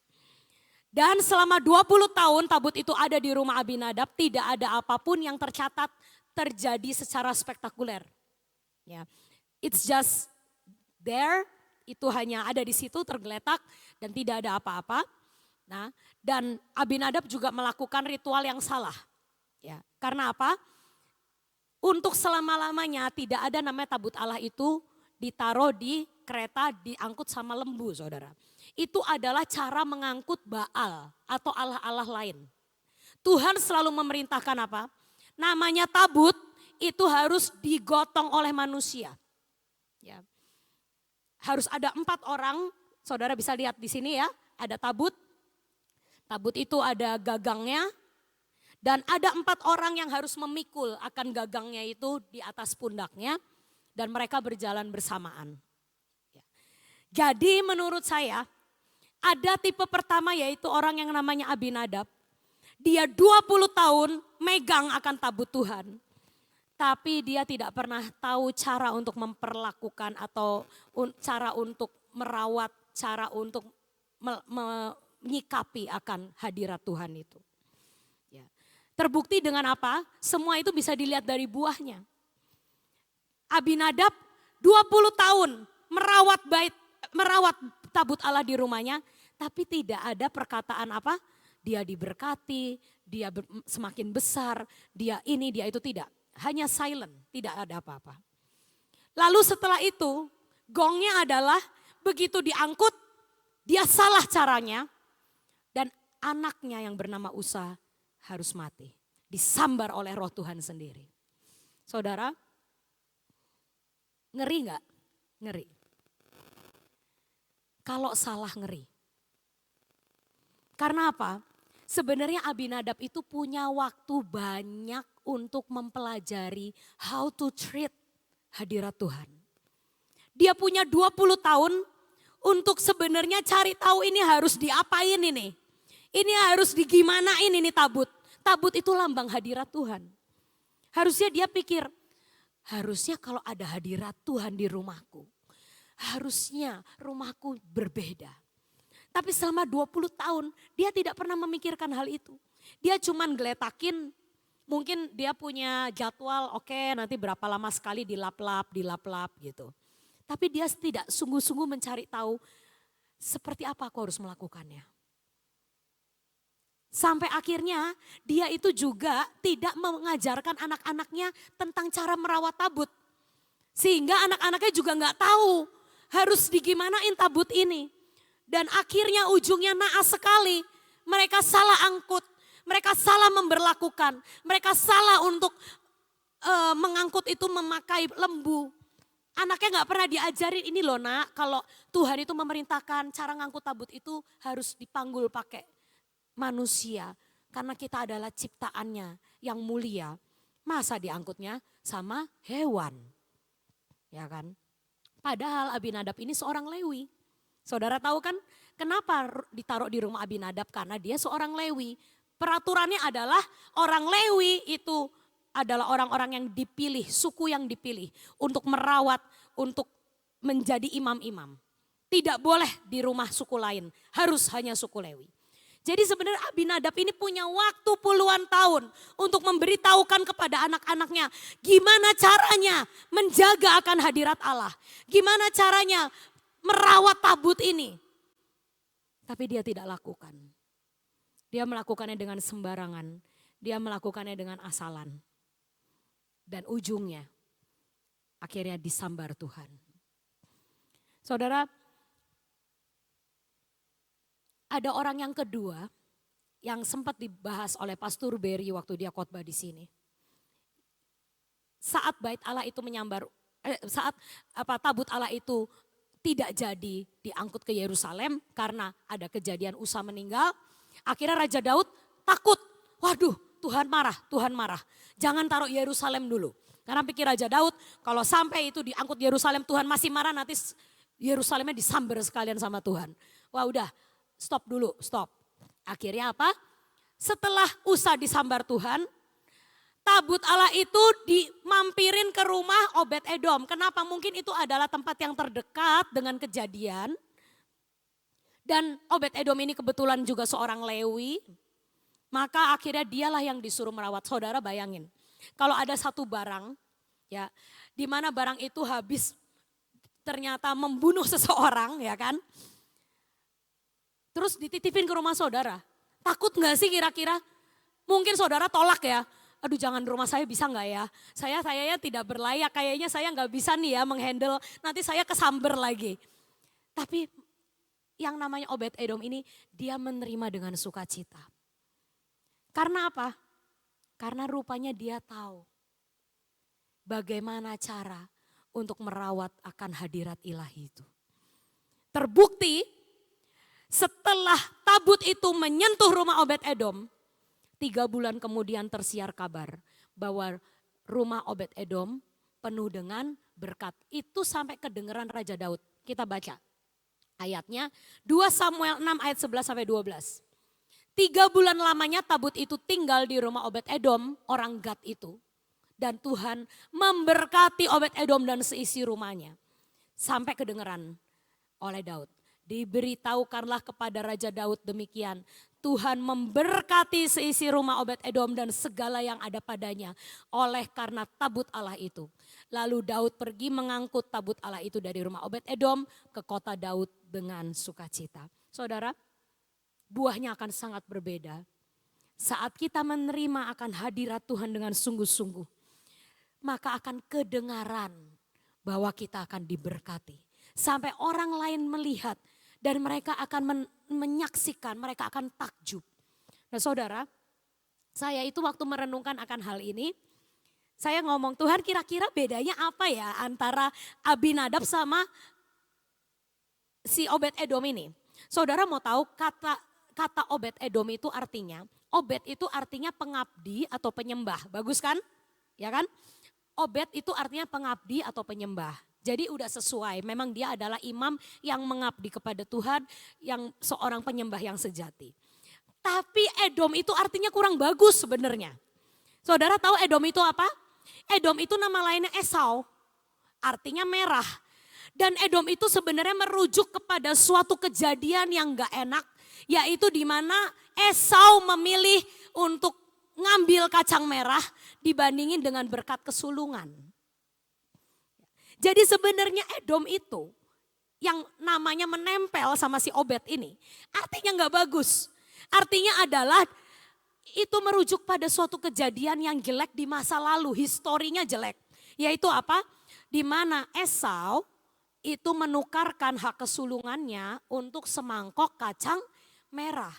Dan selama 20 tahun tabut itu ada di rumah Abinadab, tidak ada apapun yang tercatat terjadi secara spektakuler. Ya. It's just there, itu hanya ada di situ tergeletak dan tidak ada apa-apa. Nah, dan Abinadab juga melakukan ritual yang salah. Ya. Karena apa? Untuk selama-lamanya tidak ada namanya tabut Allah itu ditaruh di kereta, diangkut sama lembu, saudara. Itu adalah cara mengangkut Baal atau Allah-Allah lain. Tuhan selalu memerintahkan apa? Namanya tabut itu harus digotong oleh manusia. Ya. Harus ada 4 orang, saudara bisa lihat di sini ya, ada tabut. Tabut itu ada gagangnya dan ada 4 orang yang harus memikul akan gagangnya itu di atas pundaknya dan mereka berjalan bersamaan. Ya. Jadi menurut saya, ada tipe pertama yaitu orang yang namanya Abinadab. Dia 20 tahun megang akan tabut Tuhan. Tapi dia tidak pernah tahu cara untuk memperlakukan atau cara untuk merawat, cara untuk menyikapi akan hadirat Tuhan itu. Ya. Terbukti dengan apa? Semua itu bisa dilihat dari buahnya. Abinadab 20 tahun merawat bait merawat tabut Allah di rumahnya, tapi tidak ada perkataan apa? Dia diberkati, dia semakin besar, dia ini, dia itu, tidak. Hanya silent, tidak ada apa-apa. Lalu setelah itu, gongnya adalah begitu diangkut, dia salah caranya, dan anaknya yang bernama Usa harus mati. Disambar oleh roh Tuhan sendiri. Saudara, ngeri gak? Ngeri. Kalau salah ngeri. Karena apa? Sebenarnya Abinadab itu punya waktu banyak untuk mempelajari how to treat hadirat Tuhan. Dia punya 20 tahun untuk sebenarnya cari tahu ini harus diapain ini. Ini harus digimanain ini tabut. Tabut itu lambang hadirat Tuhan. Harusnya dia pikir, harusnya kalau ada hadirat Tuhan di rumahku, harusnya rumahku berbeda. Tapi selama 20 tahun dia tidak pernah memikirkan hal itu. Dia cuman geletakin, mungkin dia punya jadwal, oke, nanti berapa lama sekali dilap-lap gitu. Tapi dia tidak sungguh-sungguh mencari tahu seperti apa aku harus melakukannya. Sampai akhirnya dia itu juga tidak mengajarkan anak-anaknya tentang cara merawat tabut. Sehingga anak-anaknya juga nggak tahu harus digimanain tabut ini. Dan akhirnya ujungnya naas sekali. Mereka salah angkut, mereka salah memberlakukan, mereka salah untuk mengangkut itu memakai lembu. Anaknya nggak pernah diajarin, ini loh nak, kalau Tuhan itu memerintahkan cara ngangkut tabut itu harus dipanggul pakai manusia. Karena kita adalah ciptaannya yang mulia. Masa diangkutnya sama hewan? Ya kan? Padahal Abinadab ini seorang Lewi. Saudara tahu kan kenapa ditaruh di rumah Abinadab? Karena dia seorang Lewi. Peraturannya adalah orang Lewi itu adalah orang-orang yang dipilih, suku yang dipilih untuk merawat, untuk menjadi imam-imam. Tidak boleh di rumah suku lain, harus hanya suku Lewi. Jadi sebenarnya Abinadab ini punya waktu puluhan tahun untuk memberitahukan kepada anak-anaknya gimana caranya menjaga akan hadirat Allah. Gimana caranya merawat tabut ini. Tapi dia tidak lakukan. Dia melakukannya dengan sembarangan. Dia melakukannya dengan asalan. Dan ujungnya akhirnya disambar Tuhan. Saudara, ada orang yang kedua yang sempat dibahas oleh Pastor Berry waktu dia khotbah di sini. Saat bait Allah itu tabut Allah itu tidak jadi diangkut ke Yerusalem karena ada kejadian Usa meninggal. Akhirnya Raja Daud takut. Waduh, Tuhan marah. Jangan taruh Yerusalem dulu. Karena pikir Raja Daud kalau sampai itu diangkut Yerusalem Tuhan masih marah, nanti Yerusalemnya disambar sekalian sama Tuhan. Wah udah, stop. Akhirnya apa? Setelah Usa disambar Tuhan, tabut Allah itu dimampirin ke rumah Obed-Edom. Kenapa? Mungkin itu adalah tempat yang terdekat dengan kejadian. Dan Obed-Edom ini kebetulan juga seorang Lewi. Maka akhirnya dialah yang disuruh merawat. Saudara bayangin, kalau ada satu barang, ya, di mana barang itu habis ternyata membunuh seseorang, ya kan? Terus dititipin ke rumah saudara. Takut gak sih kira-kira? Mungkin saudara tolak ya. Aduh jangan rumah saya bisa gak ya? Saya tidak berlayak, kayaknya saya gak bisa nih ya menghandle, nanti saya kesamber lagi. Tapi yang namanya Obed-Edom ini dia menerima dengan sukacita. Karena apa? Karena rupanya dia tahu bagaimana cara untuk merawat akan hadirat ilahi itu. Terbukti setelah tabut itu menyentuh rumah Obed-Edom, 3 bulan kemudian tersiar kabar bahwa rumah Obed-Edom penuh dengan berkat. Itu sampai kedengeran Raja Daud. Kita baca ayatnya 2 Samuel 6 ayat 11 sampai 12. 3 bulan lamanya tabut itu tinggal di rumah Obed-Edom, orang Gad itu. Dan Tuhan memberkati Obed-Edom dan seisi rumahnya. Sampai kedengeran oleh Daud. Diberitahukanlah kepada Raja Daud demikian. Tuhan memberkati seisi rumah Obed-Edom dan segala yang ada padanya oleh karena tabut Allah itu. Lalu Daud pergi mengangkut tabut Allah itu dari rumah Obed-Edom ke kota Daud dengan sukacita. Saudara, buahnya akan sangat berbeda. Saat kita menerima akan hadirat Tuhan dengan sungguh-sungguh, maka akan kedengaran bahwa kita akan diberkati. Sampai orang lain melihat dan mereka akan menyaksikan, mereka akan takjub. Nah saudara, saya itu waktu merenungkan akan hal ini, saya ngomong, Tuhan kira-kira bedanya apa ya antara Abinadab sama si Obed-Edom ini. Saudara mau tahu kata Obed-Edom itu artinya, Obed itu artinya pengabdi atau penyembah, bagus kan? Ya kan? Obed itu artinya pengabdi atau penyembah. Jadi udah sesuai, memang dia adalah imam yang mengabdi kepada Tuhan, yang seorang penyembah yang sejati. Tapi Edom itu artinya kurang bagus sebenarnya. Saudara tahu Edom itu apa? Edom itu nama lainnya Esau, artinya merah. Dan Edom itu sebenarnya merujuk kepada suatu kejadian yang gak enak, yaitu di mana Esau memilih untuk ngambil kacang merah dibandingin dengan berkat kesulungan. Jadi sebenarnya Edom itu yang namanya menempel sama si Obed ini artinya gak bagus. Artinya adalah itu merujuk pada suatu kejadian yang jelek di masa lalu, historinya jelek. Yaitu apa? Di mana Esau itu menukarkan hak kesulungannya untuk semangkok kacang merah.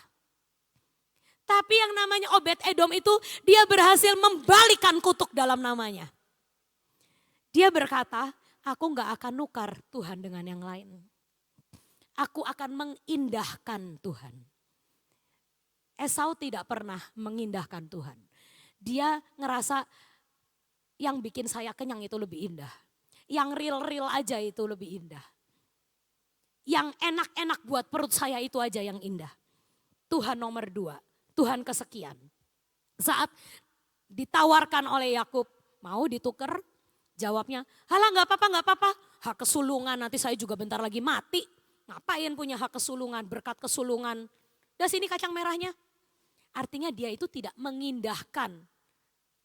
Tapi yang namanya Obed-Edom itu dia berhasil membalikan kutuk dalam namanya. Dia berkata, aku gak akan nukar Tuhan dengan yang lain. Aku akan mengindahkan Tuhan. Esau tidak pernah mengindahkan Tuhan. Dia ngerasa yang bikin saya kenyang itu lebih indah. Yang real-real aja itu lebih indah. Yang enak-enak buat perut saya itu aja yang indah. Tuhan nomor 2, Tuhan kesekian. Saat ditawarkan oleh Yakub, mau ditukar? Jawabnya, halah gak apa-apa. Hak kesulungan nanti saya juga bentar lagi mati. Ngapain punya hak kesulungan, berkat kesulungan. Dan sini kacang merahnya. Artinya dia itu tidak mengindahkan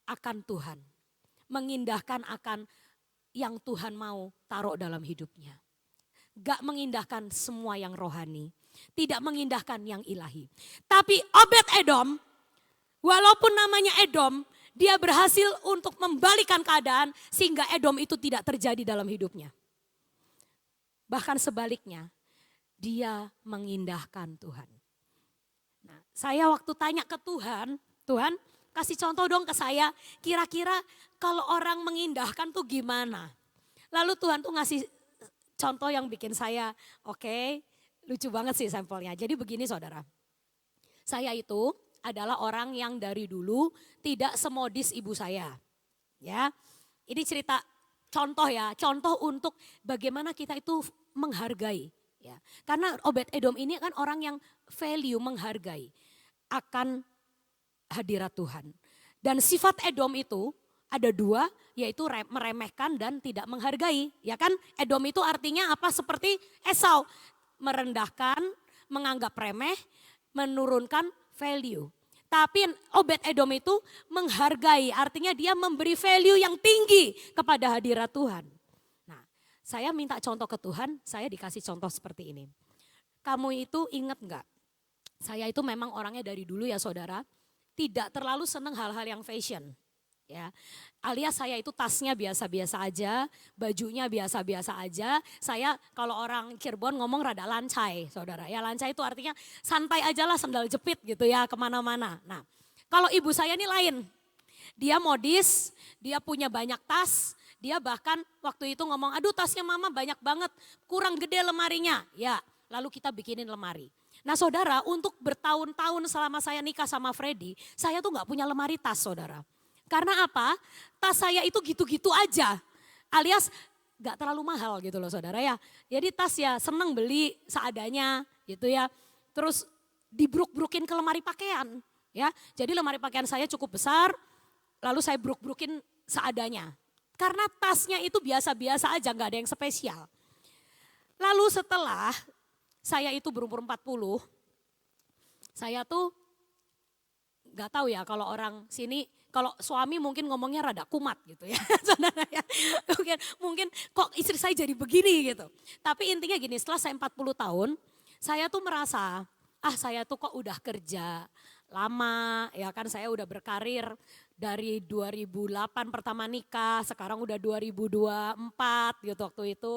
akan Tuhan. Mengindahkan akan yang Tuhan mau taruh dalam hidupnya. Gak mengindahkan semua yang rohani. Tidak mengindahkan yang ilahi. Tapi Obed-Edom, walaupun namanya Edom, dia berhasil untuk membalikan keadaan sehingga Edom itu tidak terjadi dalam hidupnya. Bahkan sebaliknya, dia mengindahkan Tuhan. Nah, saya waktu tanya ke Tuhan, Tuhan kasih contoh dong ke saya, kira-kira kalau orang mengindahkan tuh gimana? Lalu Tuhan tuh ngasih contoh yang bikin saya, oke, lucu banget sih sampelnya. Jadi begini saudara, saya itu adalah orang yang dari dulu tidak semodis ibu saya. Ya, ini cerita contoh ya, contoh untuk bagaimana kita itu menghargai. Ya, karena Obed-Edom ini kan orang yang value menghargai akan hadirat Tuhan. Dan sifat Edom itu ada 2, yaitu meremehkan dan tidak menghargai. Ya kan, Edom itu artinya apa? Seperti Esau, merendahkan, menganggap remeh, menurunkan value. Tapi Obed-Edom itu menghargai, artinya dia memberi value yang tinggi kepada hadirat Tuhan. Nah, saya minta contoh ke Tuhan, saya dikasih contoh seperti ini. Kamu itu ingat gak? Saya itu memang orangnya dari dulu ya saudara, tidak terlalu senang hal-hal yang fashion. Ya, alias saya itu tasnya biasa-biasa aja, bajunya biasa-biasa aja. Saya kalau orang Cirebon ngomong rada lancai, saudara. Ya lancai itu artinya santai aja lah, sandal jepit gitu ya kemana-mana. Nah, kalau ibu saya ini lain. Dia modis, dia punya banyak tas. Dia bahkan waktu itu ngomong, aduh tasnya mama banyak banget, kurang gede lemarinya. Ya, lalu kita bikinin lemari. Nah saudara, untuk bertahun-tahun selama saya nikah sama Freddy, saya tuh gak punya lemari tas saudara. Karena apa? Tas saya itu gitu-gitu aja. Alias gak terlalu mahal gitu loh saudara ya. Jadi tas ya seneng beli seadanya gitu ya. Terus dibruk-brukin ke lemari pakaian. Ya, jadi lemari pakaian saya cukup besar. Lalu saya bruk-brukin seadanya. Karena tasnya itu biasa-biasa aja, gak ada yang spesial. Lalu setelah saya itu berumur 40. Saya tuh nggak tahu ya kalau orang sini, kalau suami mungkin ngomongnya rada kumat gitu ya. Saudara ya. Mungkin kok istri saya jadi begini gitu. Tapi intinya gini, setelah saya 40 tahun, saya tuh merasa, saya tuh kok udah kerja lama, ya kan saya udah berkarir dari 2008 pertama nikah, sekarang udah 2024 gitu waktu itu.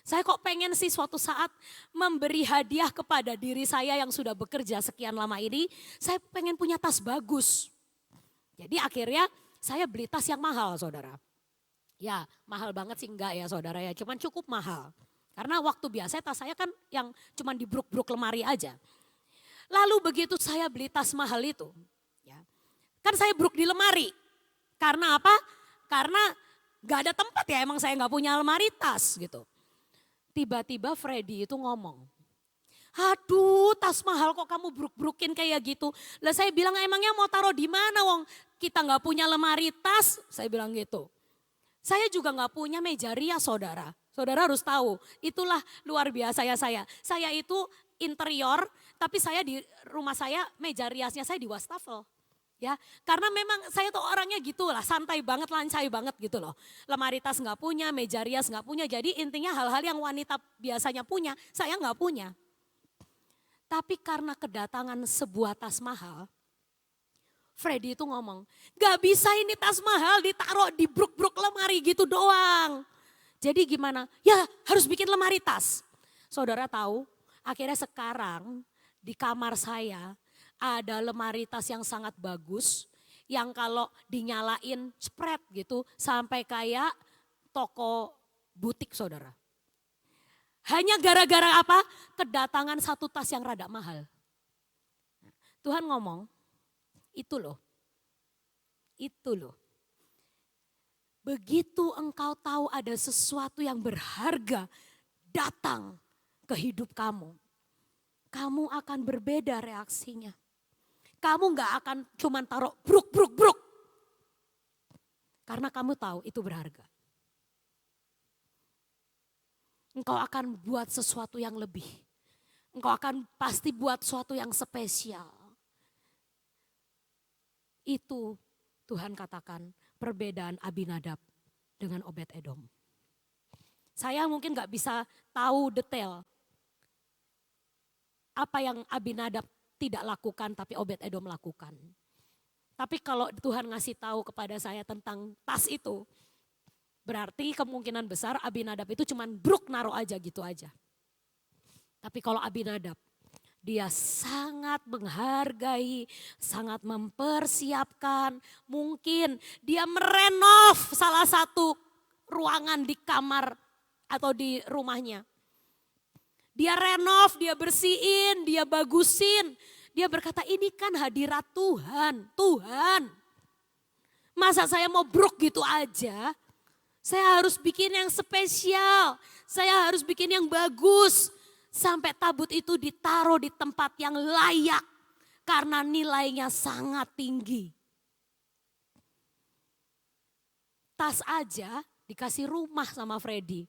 Saya kok pengen sih suatu saat memberi hadiah kepada diri saya yang sudah bekerja sekian lama ini, saya pengen punya tas bagus. Jadi akhirnya saya beli tas yang mahal saudara. Ya mahal banget sih enggak ya saudara ya, cuman cukup mahal. Karena waktu biasa tas saya kan yang cuman dibruk-bruk lemari aja. Lalu begitu saya beli tas mahal itu, ya, kan saya bruk di lemari. Karena apa? Karena gak ada tempat ya, emang saya gak punya lemari tas gitu. Tiba-tiba Freddy itu ngomong, aduh tas mahal kok kamu bruk-brukin kayak gitu. Lah saya bilang emangnya mau taruh di mana wong kita gak punya lemari tas, saya bilang gitu. Saya juga gak punya meja rias saudara. Saudara harus tahu, itulah luar biasa ya saya. Saya itu interior, tapi saya di rumah saya meja riasnya saya di wastafel. Ya, karena memang saya tuh orangnya gitu lah, santai banget, lancai banget gitu loh. Lemari tas nggak punya, meja rias nggak punya. Jadi intinya hal-hal yang wanita biasanya punya, saya nggak punya. Tapi karena kedatangan sebuah tas mahal, Freddy itu ngomong, gak bisa ini tas mahal ditaruh di bruk-bruk lemari gitu doang. Jadi gimana? Ya harus bikin lemari tas. Saudara tahu, akhirnya sekarang di kamar saya ada lemari tas yang sangat bagus. Yang kalau dinyalain spread gitu sampai kayak toko butik saudara. Hanya gara-gara apa? Kedatangan satu tas yang rada mahal. Tuhan ngomong, itu loh. Begitu engkau tahu ada sesuatu yang berharga datang ke hidup kamu. Kamu akan berbeda reaksinya. Kamu gak akan cuman taruh bruk. Karena kamu tahu itu berharga. Engkau akan buat sesuatu yang lebih. Engkau akan pasti buat sesuatu yang spesial. Itu Tuhan katakan perbedaan Abinadab dengan Obed-Edom. Saya mungkin gak bisa tahu detail apa yang Abinadab tidak lakukan tapi Obed-Edom lakukan. Tapi kalau Tuhan ngasih tahu kepada saya tentang tas itu, berarti kemungkinan besar Abinadab itu cuman bruk naruh aja gitu aja. Tapi kalau Abinadab, dia sangat menghargai, sangat mempersiapkan. Mungkin dia merenov salah satu ruangan di kamar atau di rumahnya. Dia renov, dia bersihin, dia bagusin. Dia berkata ini kan hadirat Tuhan. Masa saya mau bruk gitu aja? Saya harus bikin yang spesial, saya harus bikin yang bagus. Sampai tabut itu ditaruh di tempat yang layak karena nilainya sangat tinggi. Tas aja dikasih rumah sama Freddy.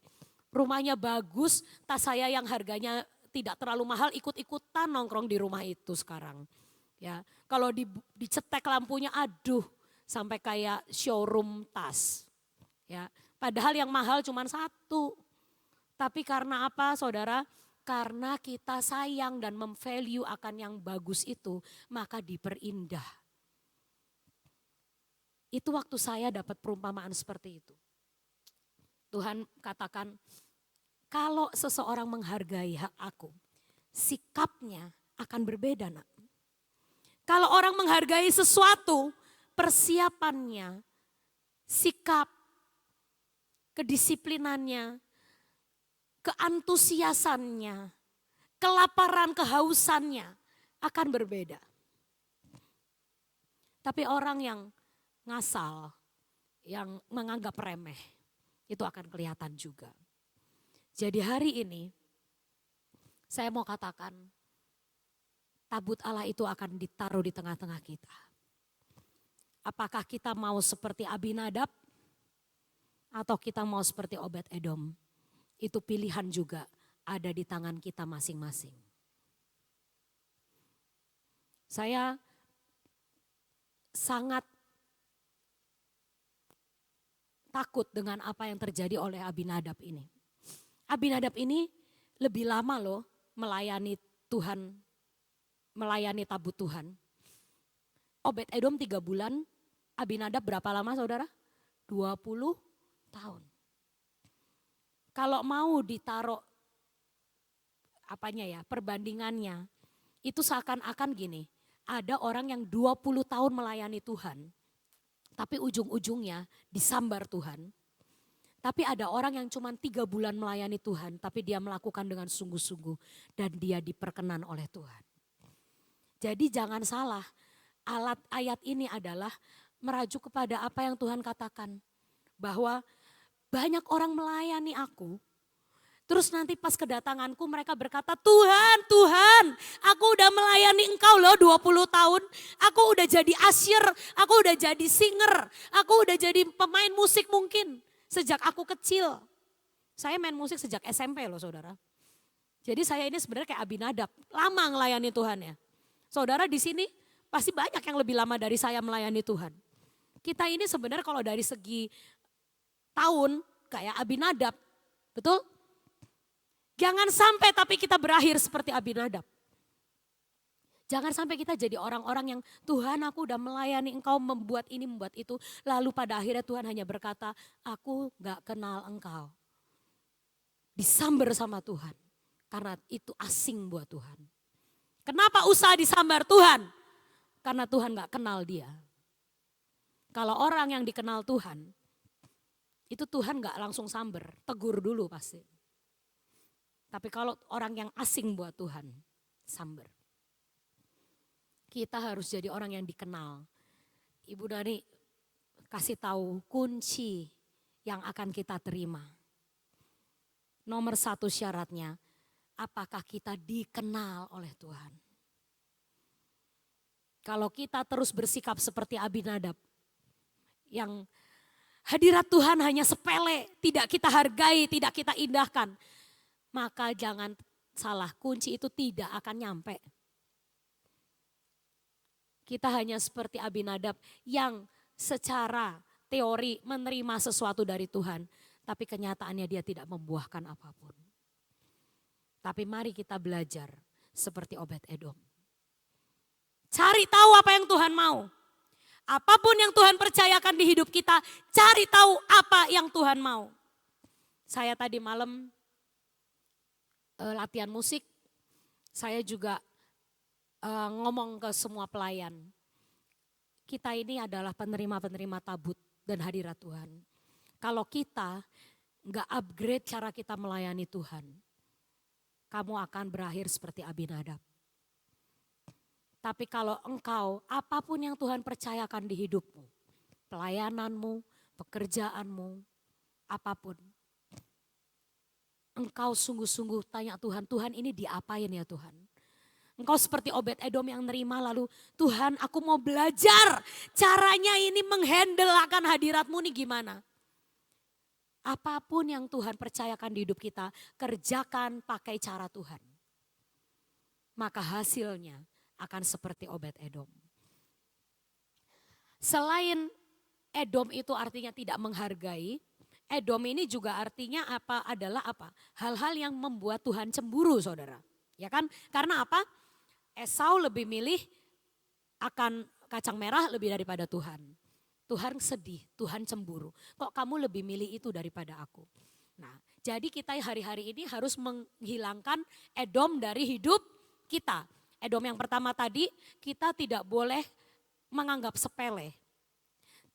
Rumahnya bagus, tas saya yang harganya tidak terlalu mahal ikut-ikutan nongkrong di rumah itu sekarang. Ya, kalau dicetek lampunya aduh sampai kayak showroom tas. Ya, padahal yang mahal cuma satu. Tapi karena apa saudara? Karena kita sayang dan memvalue akan yang bagus itu, maka diperindah. Itu waktu saya dapat perumpamaan seperti itu. Tuhan katakan, kalau seseorang menghargai hak aku, sikapnya akan berbeda nak. Kalau orang menghargai sesuatu, persiapannya, sikap, kedisiplinannya, keantusiasannya, kelaparan, kehausannya akan berbeda. Tapi orang yang ngasal, yang menganggap remeh, itu akan kelihatan juga. Jadi hari ini, saya mau katakan, tabut Allah itu akan ditaruh di tengah-tengah kita. Apakah kita mau seperti Abinadab, atau kita mau seperti Obed-Edom? Itu pilihan juga ada di tangan kita masing-masing. Saya sangat takut dengan apa yang terjadi oleh Abinadab ini. Abinadab ini lebih lama loh melayani Tuhan, melayani tabut Tuhan. Obed Edom 3 bulan, Abinadab berapa lama saudara? 20 tahun. Kalau mau ditaruh perbandingannya, itu seakan-akan gini, ada orang yang 20 tahun melayani Tuhan, tapi ujung-ujungnya disambar Tuhan. Tapi ada orang yang cuma 3 bulan melayani Tuhan, tapi dia melakukan dengan sungguh-sungguh dan dia diperkenan oleh Tuhan. Jadi jangan salah, ayat ini adalah merajuk kepada apa yang Tuhan katakan. Bahwa banyak orang melayani aku, terus nanti pas kedatanganku mereka berkata, Tuhan, Tuhan, aku udah melayani engkau loh 20 tahun. Aku udah jadi usher, aku udah jadi singer, aku udah jadi pemain musik mungkin. Sejak aku kecil. Saya main musik sejak SMP loh saudara. Jadi saya ini sebenarnya kayak Abinadab, lama melayani Tuhan ya. Saudara di sini pasti banyak yang lebih lama dari saya melayani Tuhan. Kita ini sebenarnya kalau dari segi tahun kayak Abinadab, betul? Jangan sampai tapi kita berakhir seperti Abinadab. Jangan sampai kita jadi orang-orang yang Tuhan aku udah melayani engkau membuat ini membuat itu. Lalu pada akhirnya Tuhan hanya berkata aku gak kenal engkau. Disambar sama Tuhan karena itu asing buat Tuhan. Kenapa usaha disambar Tuhan? Karena Tuhan gak kenal dia. Kalau orang yang dikenal Tuhan, itu Tuhan gak langsung sambar, tegur dulu pasti. Tapi kalau orang yang asing buat Tuhan, sambar. Kita harus jadi orang yang dikenal. Ibu Dani kasih tahu kunci yang akan kita terima. Nomor 1 syaratnya, apakah kita dikenal oleh Tuhan? Kalau kita terus bersikap seperti Abinadab, yang hadirat Tuhan hanya sepele, tidak kita hargai, tidak kita indahkan, maka jangan salah, kunci itu tidak akan nyampe. Kita hanya seperti Abinadab yang secara teori menerima sesuatu dari Tuhan, tapi kenyataannya dia tidak membuahkan apapun. Tapi mari kita belajar seperti Obed Edom. Cari tahu apa yang Tuhan mau. Apapun yang Tuhan percayakan di hidup kita, cari tahu apa yang Tuhan mau. Saya tadi malam latihan musik, saya juga ngomong ke semua pelayan. Kita ini adalah penerima-penerima tabut dan hadirat Tuhan. Kalau kita gak upgrade cara kita melayani Tuhan, kamu akan berakhir seperti Abinadab. Tapi kalau engkau, apapun yang Tuhan percayakan di hidupmu, pelayananmu, pekerjaanmu, apapun. Engkau sungguh-sungguh tanya Tuhan, Tuhan ini diapain ya Tuhan? Engkau seperti Obed Edom yang nerima lalu, Tuhan aku mau belajar caranya ini menghandle akan hadiratmu nih gimana? Apapun yang Tuhan percayakan di hidup kita, kerjakan pakai cara Tuhan. Maka hasilnya akan seperti Obed Edom. Selain Edom itu artinya tidak menghargai, Edom ini juga artinya adalah apa? Hal-hal yang membuat Tuhan cemburu saudara. Ya kan? Karena apa? Esau lebih milih akan kacang merah lebih daripada Tuhan. Tuhan sedih, Tuhan cemburu. Kok kamu lebih milih itu daripada aku? Nah, jadi kita hari-hari ini harus menghilangkan Edom dari hidup kita. Edom yang pertama tadi kita tidak boleh menganggap sepele.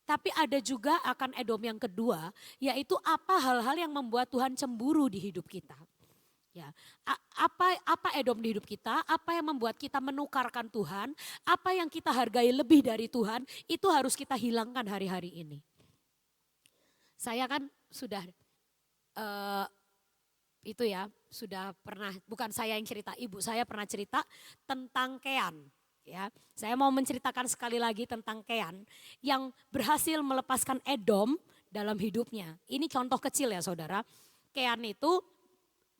Tapi ada juga akan Edom yang kedua, yaitu apa hal-hal yang membuat Tuhan cemburu di hidup kita. Ya, apa Edom di hidup kita, apa yang membuat kita menukarkan Tuhan, apa yang kita hargai lebih dari Tuhan, itu harus kita hilangkan hari-hari ini. Saya kan sudah sudah pernah, bukan saya yang cerita, ibu saya pernah cerita tentang Kean. Ya, saya mau menceritakan sekali lagi tentang Kean yang berhasil melepaskan Edom dalam hidupnya. Ini contoh kecil ya saudara. Kean itu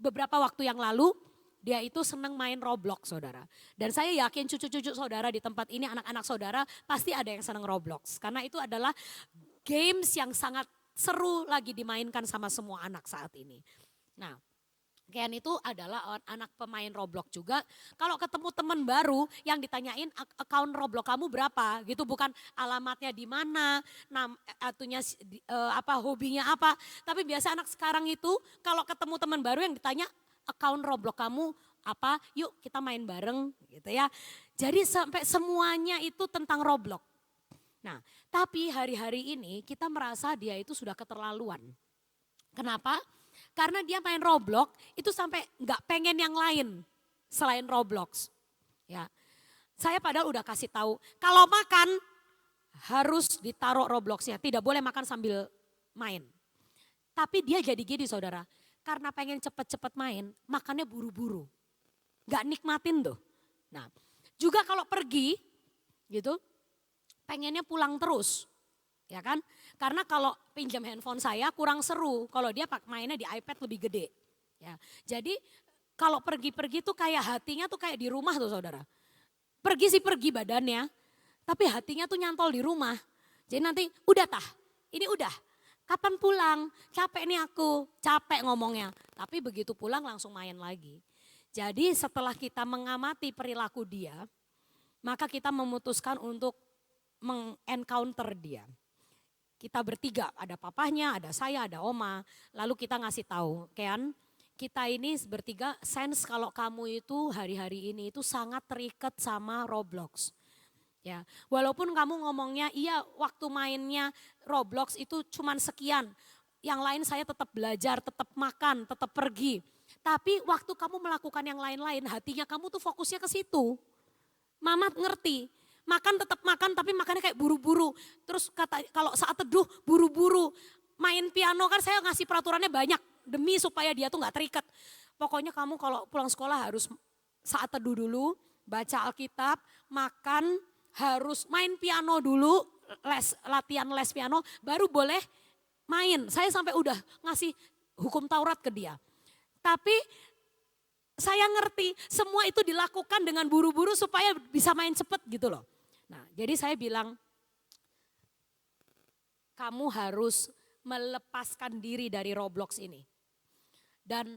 beberapa waktu yang lalu dia itu senang main Roblox saudara. Dan saya yakin cucu-cucu saudara di tempat ini, anak-anak saudara pasti ada yang senang Roblox. Karena itu adalah games yang sangat seru lagi dimainkan sama semua anak saat ini. Nah, Ken itu adalah anak pemain Roblox juga. Kalau ketemu teman baru yang ditanyain akun Roblox kamu berapa gitu, bukan alamatnya di mana, hobinya apa. Tapi biasa anak sekarang itu kalau ketemu teman baru yang ditanya akun Roblox kamu apa, yuk kita main bareng gitu ya. Jadi sampai semuanya itu tentang Roblox. Nah, tapi hari-hari ini kita merasa dia itu sudah keterlaluan. Kenapa? Karena dia main Roblox itu sampai nggak pengen yang lain selain Roblox. Ya, saya padahal udah kasih tahu kalau makan harus ditaruh Robloxnya, tidak boleh makan sambil main. Tapi dia jadi gini saudara, karena pengen cepet-cepet main, makannya buru-buru, nggak nikmatin tuh. Nah, juga kalau pergi gitu, pengennya pulang terus. Ya kan? Karena kalau pinjam handphone saya kurang seru kalau dia mainnya di iPad lebih gede. Ya. Jadi kalau pergi-pergi tuh kayak hatinya tuh kayak di rumah tuh saudara. Pergi sih pergi badannya, tapi hatinya tuh nyantol di rumah. Jadi nanti udah ini udah. Kapan pulang? Capek nih aku, capek ngomongnya. Tapi begitu pulang langsung main lagi. Jadi setelah kita mengamati perilaku dia, maka kita memutuskan untuk mengencounter dia. Kita bertiga, ada papahnya, ada saya, ada oma. Lalu kita ngasih tahu, Kean, kita ini bertiga sense kalau kamu itu hari-hari ini itu sangat terikat sama Roblox. Ya, walaupun kamu ngomongnya iya waktu mainnya Roblox itu cuman sekian. Yang lain saya tetap belajar, tetap makan, tetap pergi. Tapi waktu kamu melakukan yang lain-lain, hatinya kamu tuh fokusnya ke situ. Mama ngerti. Makan tetap makan tapi makannya kayak buru-buru. Terus kata kalau saat teduh buru-buru. Main piano kan saya ngasih peraturannya banyak demi supaya dia tuh nggak terikat. Pokoknya kamu kalau pulang sekolah harus saat teduh dulu, baca Alkitab, makan, harus main piano dulu, latihan les piano baru boleh main. Saya sampai udah ngasih hukum Taurat ke dia. Tapi saya ngerti semua itu dilakukan dengan buru-buru supaya bisa main cepet gitu loh. Nah, jadi saya bilang, kamu harus melepaskan diri dari Roblox ini. Dan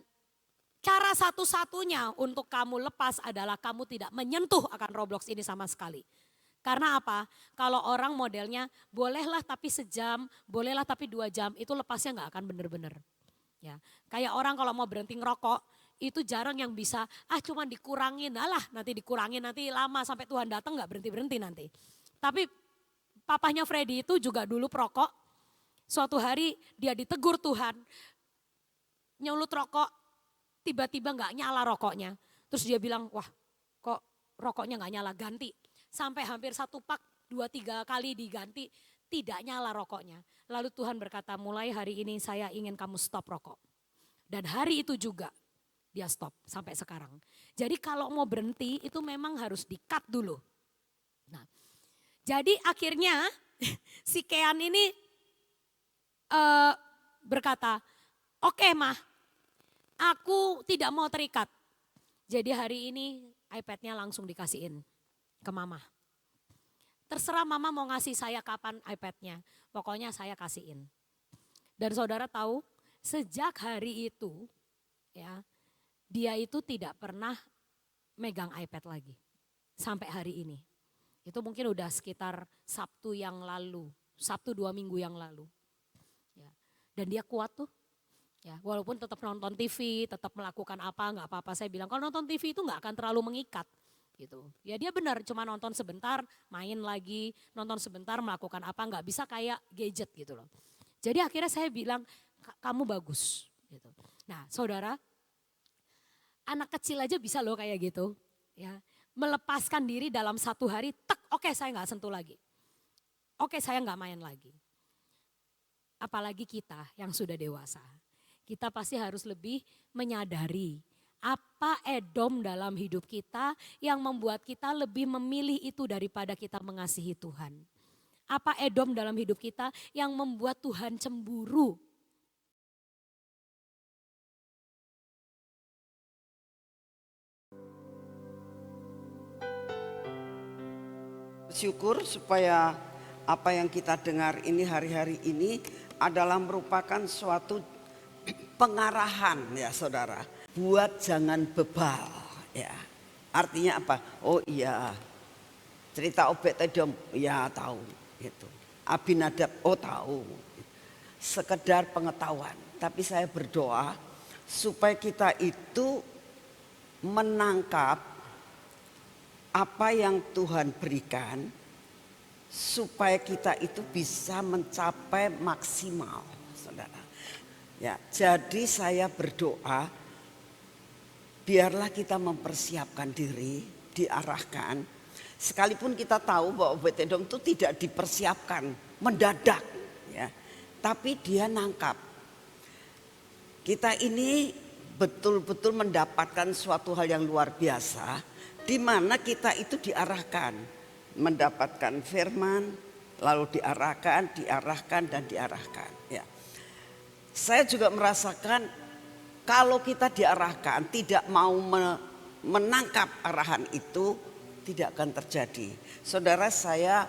cara satu-satunya untuk kamu lepas adalah kamu tidak menyentuh akan Roblox ini sama sekali. Karena apa? Kalau orang modelnya bolehlah tapi sejam, bolehlah tapi 2 jam, itu lepasnya gak akan bener-bener. Ya, kayak orang kalau mau berhenti ngerokok, itu jarang yang bisa, cuman dikurangin, nanti dikurangin, nanti lama sampai Tuhan datang gak berhenti-berhenti nanti. Tapi papahnya Freddy itu juga dulu perokok, suatu hari dia ditegur Tuhan, nyulut rokok, tiba-tiba gak nyala rokoknya. Terus dia bilang, wah kok rokoknya gak nyala, ganti. Sampai hampir 1 pak, 2-3 kali diganti, tidak nyala rokoknya. Lalu Tuhan berkata, mulai hari ini saya ingin kamu stop rokok. Dan hari itu juga dia stop sampai sekarang. Jadi kalau mau berhenti itu memang harus di-cut dulu. Nah, jadi akhirnya si Kean ini berkata, oke mah, aku tidak mau terikat. Jadi hari ini iPad-nya langsung dikasihin ke mama. Terserah mama mau ngasih saya kapan iPad-nya, pokoknya saya kasihin. Dan saudara tahu, sejak hari itu ya, dia itu tidak pernah megang iPad lagi sampai hari ini. Itu mungkin udah sekitar Sabtu yang lalu, Sabtu 2 minggu yang lalu. Ya. Dan dia kuat tuh. Ya, walaupun tetap nonton TV, tetap melakukan apa, nggak apa-apa. Saya bilang kalau nonton TV itu nggak akan terlalu mengikat. Gitu. Ya dia benar cuma nonton sebentar, main lagi, nonton sebentar melakukan apa, nggak bisa kayak gadget gitu loh. Jadi akhirnya saya bilang kamu bagus. Gitu. Nah saudara, anak kecil aja bisa loh kayak gitu. Ya, melepaskan diri dalam 1 hari, oke saya nggak sentuh lagi. Oke saya nggak main lagi. Apalagi kita yang sudah dewasa. Kita pasti harus lebih menyadari apa edom dalam hidup kita yang membuat kita lebih memilih itu daripada kita mengasihi Tuhan. Apa edom dalam hidup kita yang membuat Tuhan cemburu bersyukur supaya apa yang kita dengar ini hari-hari ini adalah merupakan suatu pengarahan ya saudara. Buat jangan bebal ya. Artinya apa? Oh iya, cerita Obed-Edom ya tahu gitu. Abinadab oh tahu. Sekedar pengetahuan. Tapi saya berdoa supaya kita itu menangkap apa yang Tuhan berikan supaya kita itu bisa mencapai maksimal, saudara. Ya, jadi saya berdoa biarlah kita mempersiapkan diri, diarahkan. Sekalipun kita tahu bahwa Obed-Edom itu tidak dipersiapkan, mendadak, ya. Tapi dia nangkap. Kita ini betul-betul mendapatkan suatu hal yang luar biasa, di mana kita itu diarahkan, mendapatkan firman, lalu diarahkan dan diarahkan. Ya. Saya juga merasakan kalau kita diarahkan tidak mau menangkap arahan itu tidak akan terjadi. Saudara, saya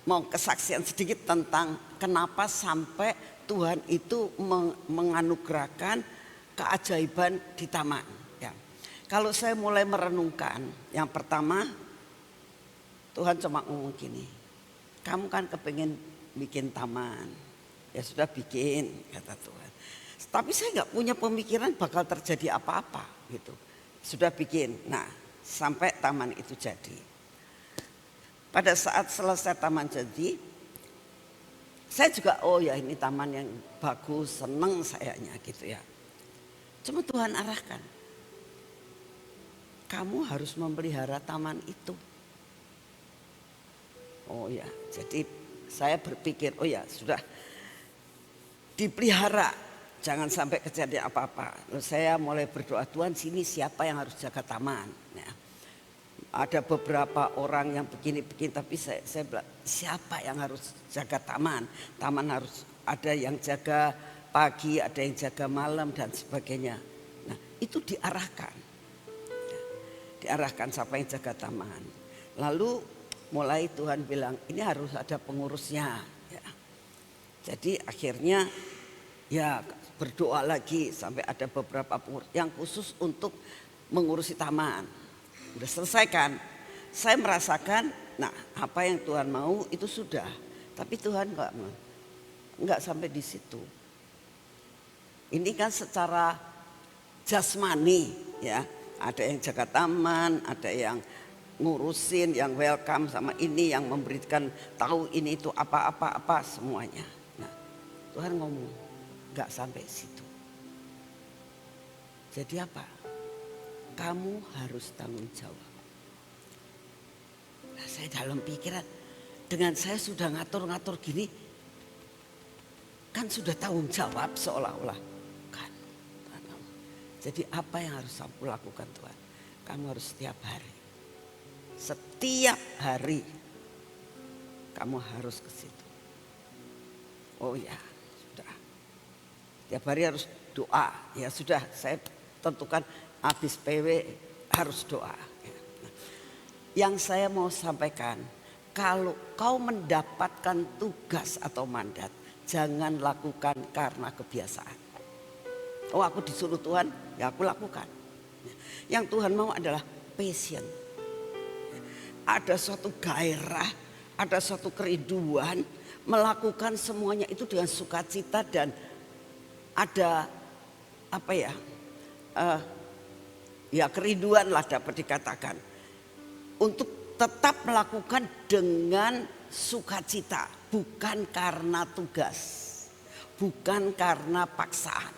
mau kesaksian sedikit tentang kenapa sampai Tuhan itu menganugerahkan keajaiban di taman. Ya. Kalau saya mulai merenungkan, yang pertama Tuhan cuma ngomong gini, kamu kan kepengen bikin taman, ya sudah bikin kata Tuhan. Tapi saya nggak punya pemikiran bakal terjadi apa-apa gitu. Sudah bikin, nah sampai taman itu jadi. Pada saat selesai taman jadi, saya juga oh ya ini taman yang bagus, seneng sayanya gitu ya. Cuma Tuhan arahkan, kamu harus memelihara taman itu. Oh ya, jadi saya berpikir oh ya sudah dipelihara. Jangan sampai kejadian apa-apa. Lalu saya mulai berdoa, Tuhan sini siapa yang harus jaga taman. Ya. Ada beberapa orang yang begini-begini, tapi saya bilang siapa yang harus jaga taman. Taman harus ada yang jaga pagi, ada yang jaga malam dan sebagainya. Nah itu diarahkan. Ya. Diarahkan siapa yang jaga taman. Lalu mulai Tuhan bilang ini harus ada pengurusnya. Ya. Jadi akhirnya ya berdoa lagi sampai ada beberapa pengurus yang khusus untuk mengurusi taman. Udah selesai kan? Saya merasakan, nah apa yang Tuhan mau itu sudah. Tapi Tuhan nggak sampai di situ. Ini kan secara jasmani ya. Ada yang jaga taman, ada yang ngurusin, yang welcome sama ini, yang memberikan tahu ini itu apa semuanya. Nah Tuhan ngomong. Gak sampai situ. Jadi apa? Kamu harus tanggung jawab. Nah, saya dalam pikiran dengan saya sudah ngatur-ngatur gini, kan sudah tanggung jawab seolah-olah kan. Jadi apa yang harus aku lakukan Tuhan? Kamu harus setiap hari kamu harus ke situ. Oh ya. Tiap hari harus doa. Ya sudah saya tentukan habis PW harus doa. Yang saya mau sampaikan, kalau kau mendapatkan tugas atau mandat, jangan lakukan karena kebiasaan. Oh aku disuruh Tuhan, ya aku lakukan. Yang Tuhan mau adalah passion. Ada suatu gairah, ada suatu kerinduan, melakukan semuanya itu dengan sukacita dan ada apa ya, ya kerinduan lah dapat dikatakan untuk tetap melakukan dengan sukacita, bukan karena tugas, bukan karena paksaan.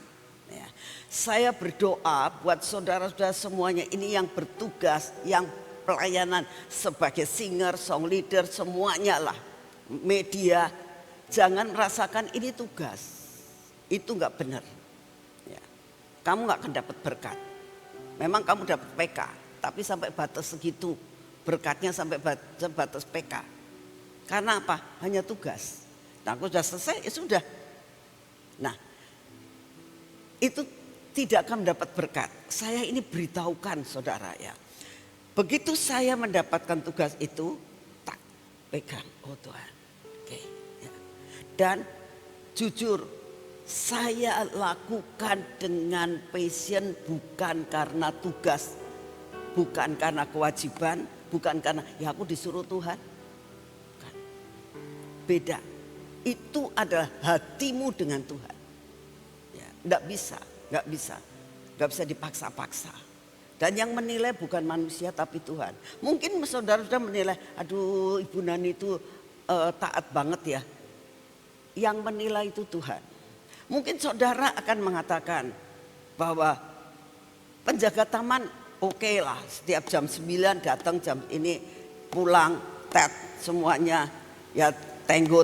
Ya. Saya berdoa buat saudara-saudara semuanya ini yang bertugas, yang pelayanan sebagai singer, song leader, semuanya lah, media, jangan merasakan ini tugas. Itu enggak benar. Ya. Kamu enggak akan dapat berkat. Memang kamu dapat PK, tapi sampai batas segitu. Berkatnya sampai batas PK. Karena apa? Hanya tugas. Nah, aku sudah selesai, ya sudah. Nah, itu tidak akan mendapat berkat. Saya ini beritahukan saudara ya. Begitu saya mendapatkan tugas itu, pegang, oh Tuhan. Oke, ya. Dan jujur, saya lakukan dengan passion, bukan karena tugas, bukan karena kewajiban, bukan karena ya aku disuruh Tuhan. Bukan. Beda. Itu adalah hatimu dengan Tuhan. Ya, enggak bisa dipaksa-paksa. Dan yang menilai bukan manusia tapi Tuhan. Mungkin saudara sudah menilai, aduh Ibu Nani itu taat banget ya. Yang menilai itu Tuhan. Mungkin saudara akan mengatakan bahwa penjaga taman oke lah, setiap jam 9 datang, jam ini pulang, semuanya ya tenggo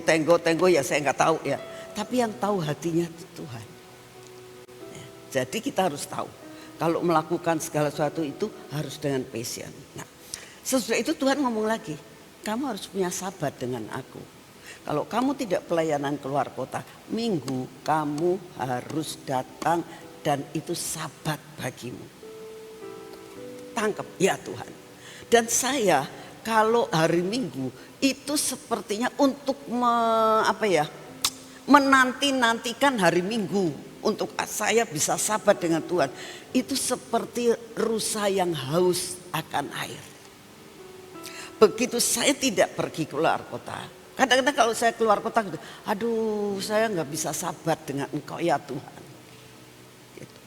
ya saya nggak tahu ya. Tapi yang tahu hatinya itu Tuhan. Ya, jadi kita harus tahu kalau melakukan segala sesuatu itu harus dengan passion. Nah, sesudah itu Tuhan ngomong lagi, kamu harus punya sahabat dengan aku. Kalau kamu tidak pelayanan keluar kota, minggu kamu harus datang dan itu sabat bagimu. Tangkap, ya Tuhan. Dan saya kalau hari Minggu itu sepertinya untuk menanti-nantikan hari Minggu untuk saya bisa sabat dengan Tuhan. Itu seperti rusa yang haus akan air. Begitu saya tidak pergi keluar kota, kadang-kadang kalau saya keluar kota, aduh saya nggak bisa sabat dengan Engkau ya Tuhan. Gitu.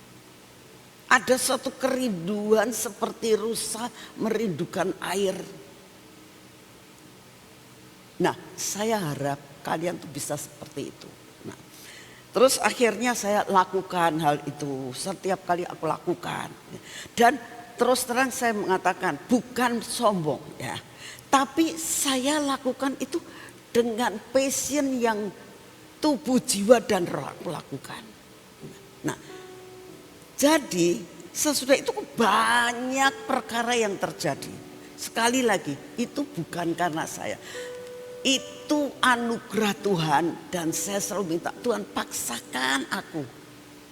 Ada suatu kerinduan seperti rusa merindukan air. Nah, saya harap kalian tuh bisa seperti itu. Nah, terus akhirnya saya lakukan hal itu. Setiap kali aku lakukan. Dan terus terang saya mengatakan bukan sombong ya. Tapi saya lakukan itu dengan passion yang tubuh, jiwa dan roh aku lakukan. Nah, jadi sesudah itu banyak perkara yang terjadi. Sekali lagi, itu bukan karena saya. Itu anugerah Tuhan dan saya selalu minta Tuhan paksakan aku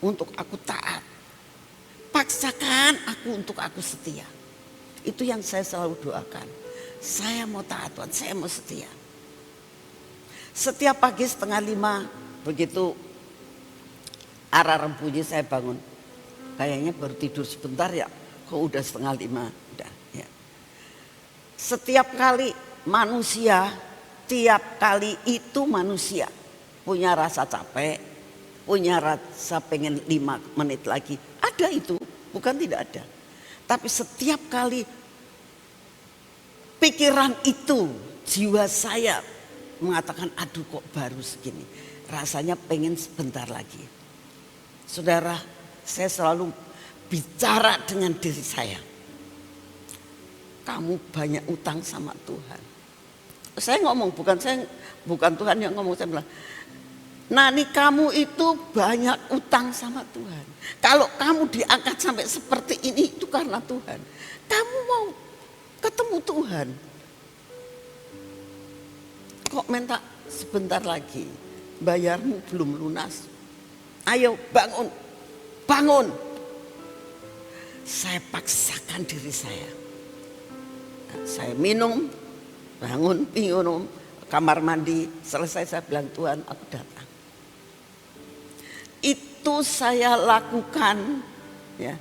untuk aku taat. Paksakan aku untuk aku setia. Itu yang saya selalu doakan. Saya mau taat Tuhan, saya mau setia. Setiap pagi 4:30 begitu alarm bunyi saya bangun. Kayaknya baru tidur sebentar ya, kok udah 4:30 udah ya. Setiap kali manusia, tiap kali itu manusia punya rasa capek, punya rasa pengen 5 menit lagi. Ada itu, bukan tidak ada. Tapi setiap kali pikiran itu, jiwa saya mengatakan aduh kok baru segini. Rasanya pengen sebentar lagi. Saudara, saya selalu bicara dengan diri saya. Kamu banyak utang sama Tuhan. Saya ngomong, bukan Tuhan yang ngomong, saya bilang, Nani kamu itu banyak utang sama Tuhan. Kalau kamu diangkat sampai seperti ini itu karena Tuhan. Kamu mau ketemu Tuhan. Kok minta sebentar lagi, bayarmu belum lunas. Ayo bangun. Saya paksakan diri saya. Saya minum. Bangun, minum, kamar mandi, selesai saya bilang Tuhan aku datang. Itu saya lakukan ya.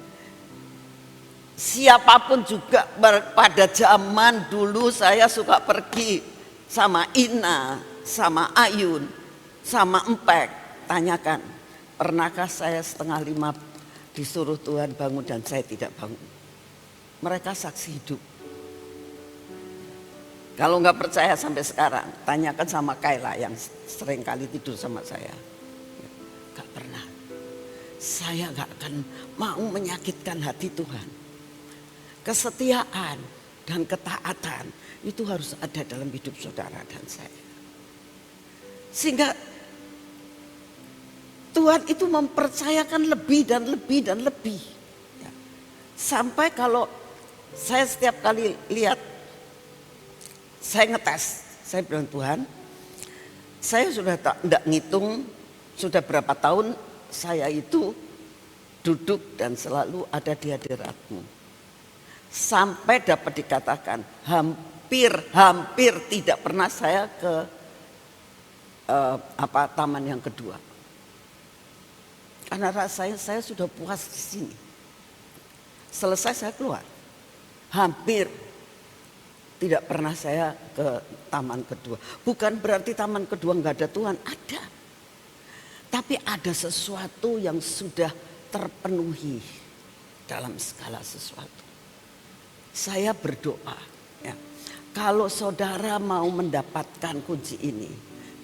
Siapapun juga pada zaman dulu saya suka pergi sama Ina, sama Ayun, sama Empek. Tanyakan, pernahkah saya 4:30 disuruh Tuhan bangun dan saya tidak bangun? Mereka saksi hidup. Kalau nggak percaya sampai sekarang, tanyakan sama Kayla yang sering kali tidur sama saya. Gak pernah. Saya gak akan mau menyakitkan hati Tuhan. Kesetiaan dan ketaatan itu harus ada dalam hidup saudara dan saya. Sehingga Tuhan itu mempercayakan lebih dan lebih dan lebih. Sampai kalau saya setiap kali lihat, saya ngetes, saya bilang Tuhan, saya sudah tidak ngitung sudah berapa tahun saya itu duduk dan selalu ada di hadirat-Mu. Sampai dapat dikatakan hampir tidak pernah saya ke taman yang kedua. Karena rasanya saya sudah puas di sini. Selesai saya keluar. Hampir tidak pernah saya ke taman kedua. Bukan berarti taman kedua nggak ada Tuhan, ada. Tapi ada sesuatu yang sudah terpenuhi dalam segala sesuatu. Saya berdoa, ya, kalau saudara mau mendapatkan kunci ini,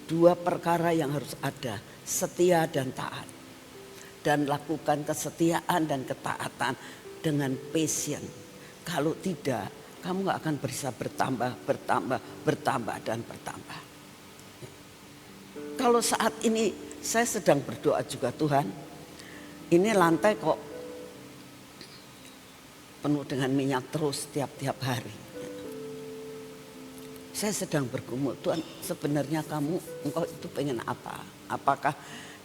2 perkara yang harus ada, setia dan taat. Dan lakukan kesetiaan dan ketaatan dengan passion. Kalau tidak, kamu gak akan bisa bertambah dan bertambah. Kalau saat ini saya sedang berdoa juga, Tuhan, ini lantai kok penuh dengan minyak terus tiap-tiap hari. Saya sedang bergumul, Tuhan, sebenarnya engkau itu pengen apa? Apakah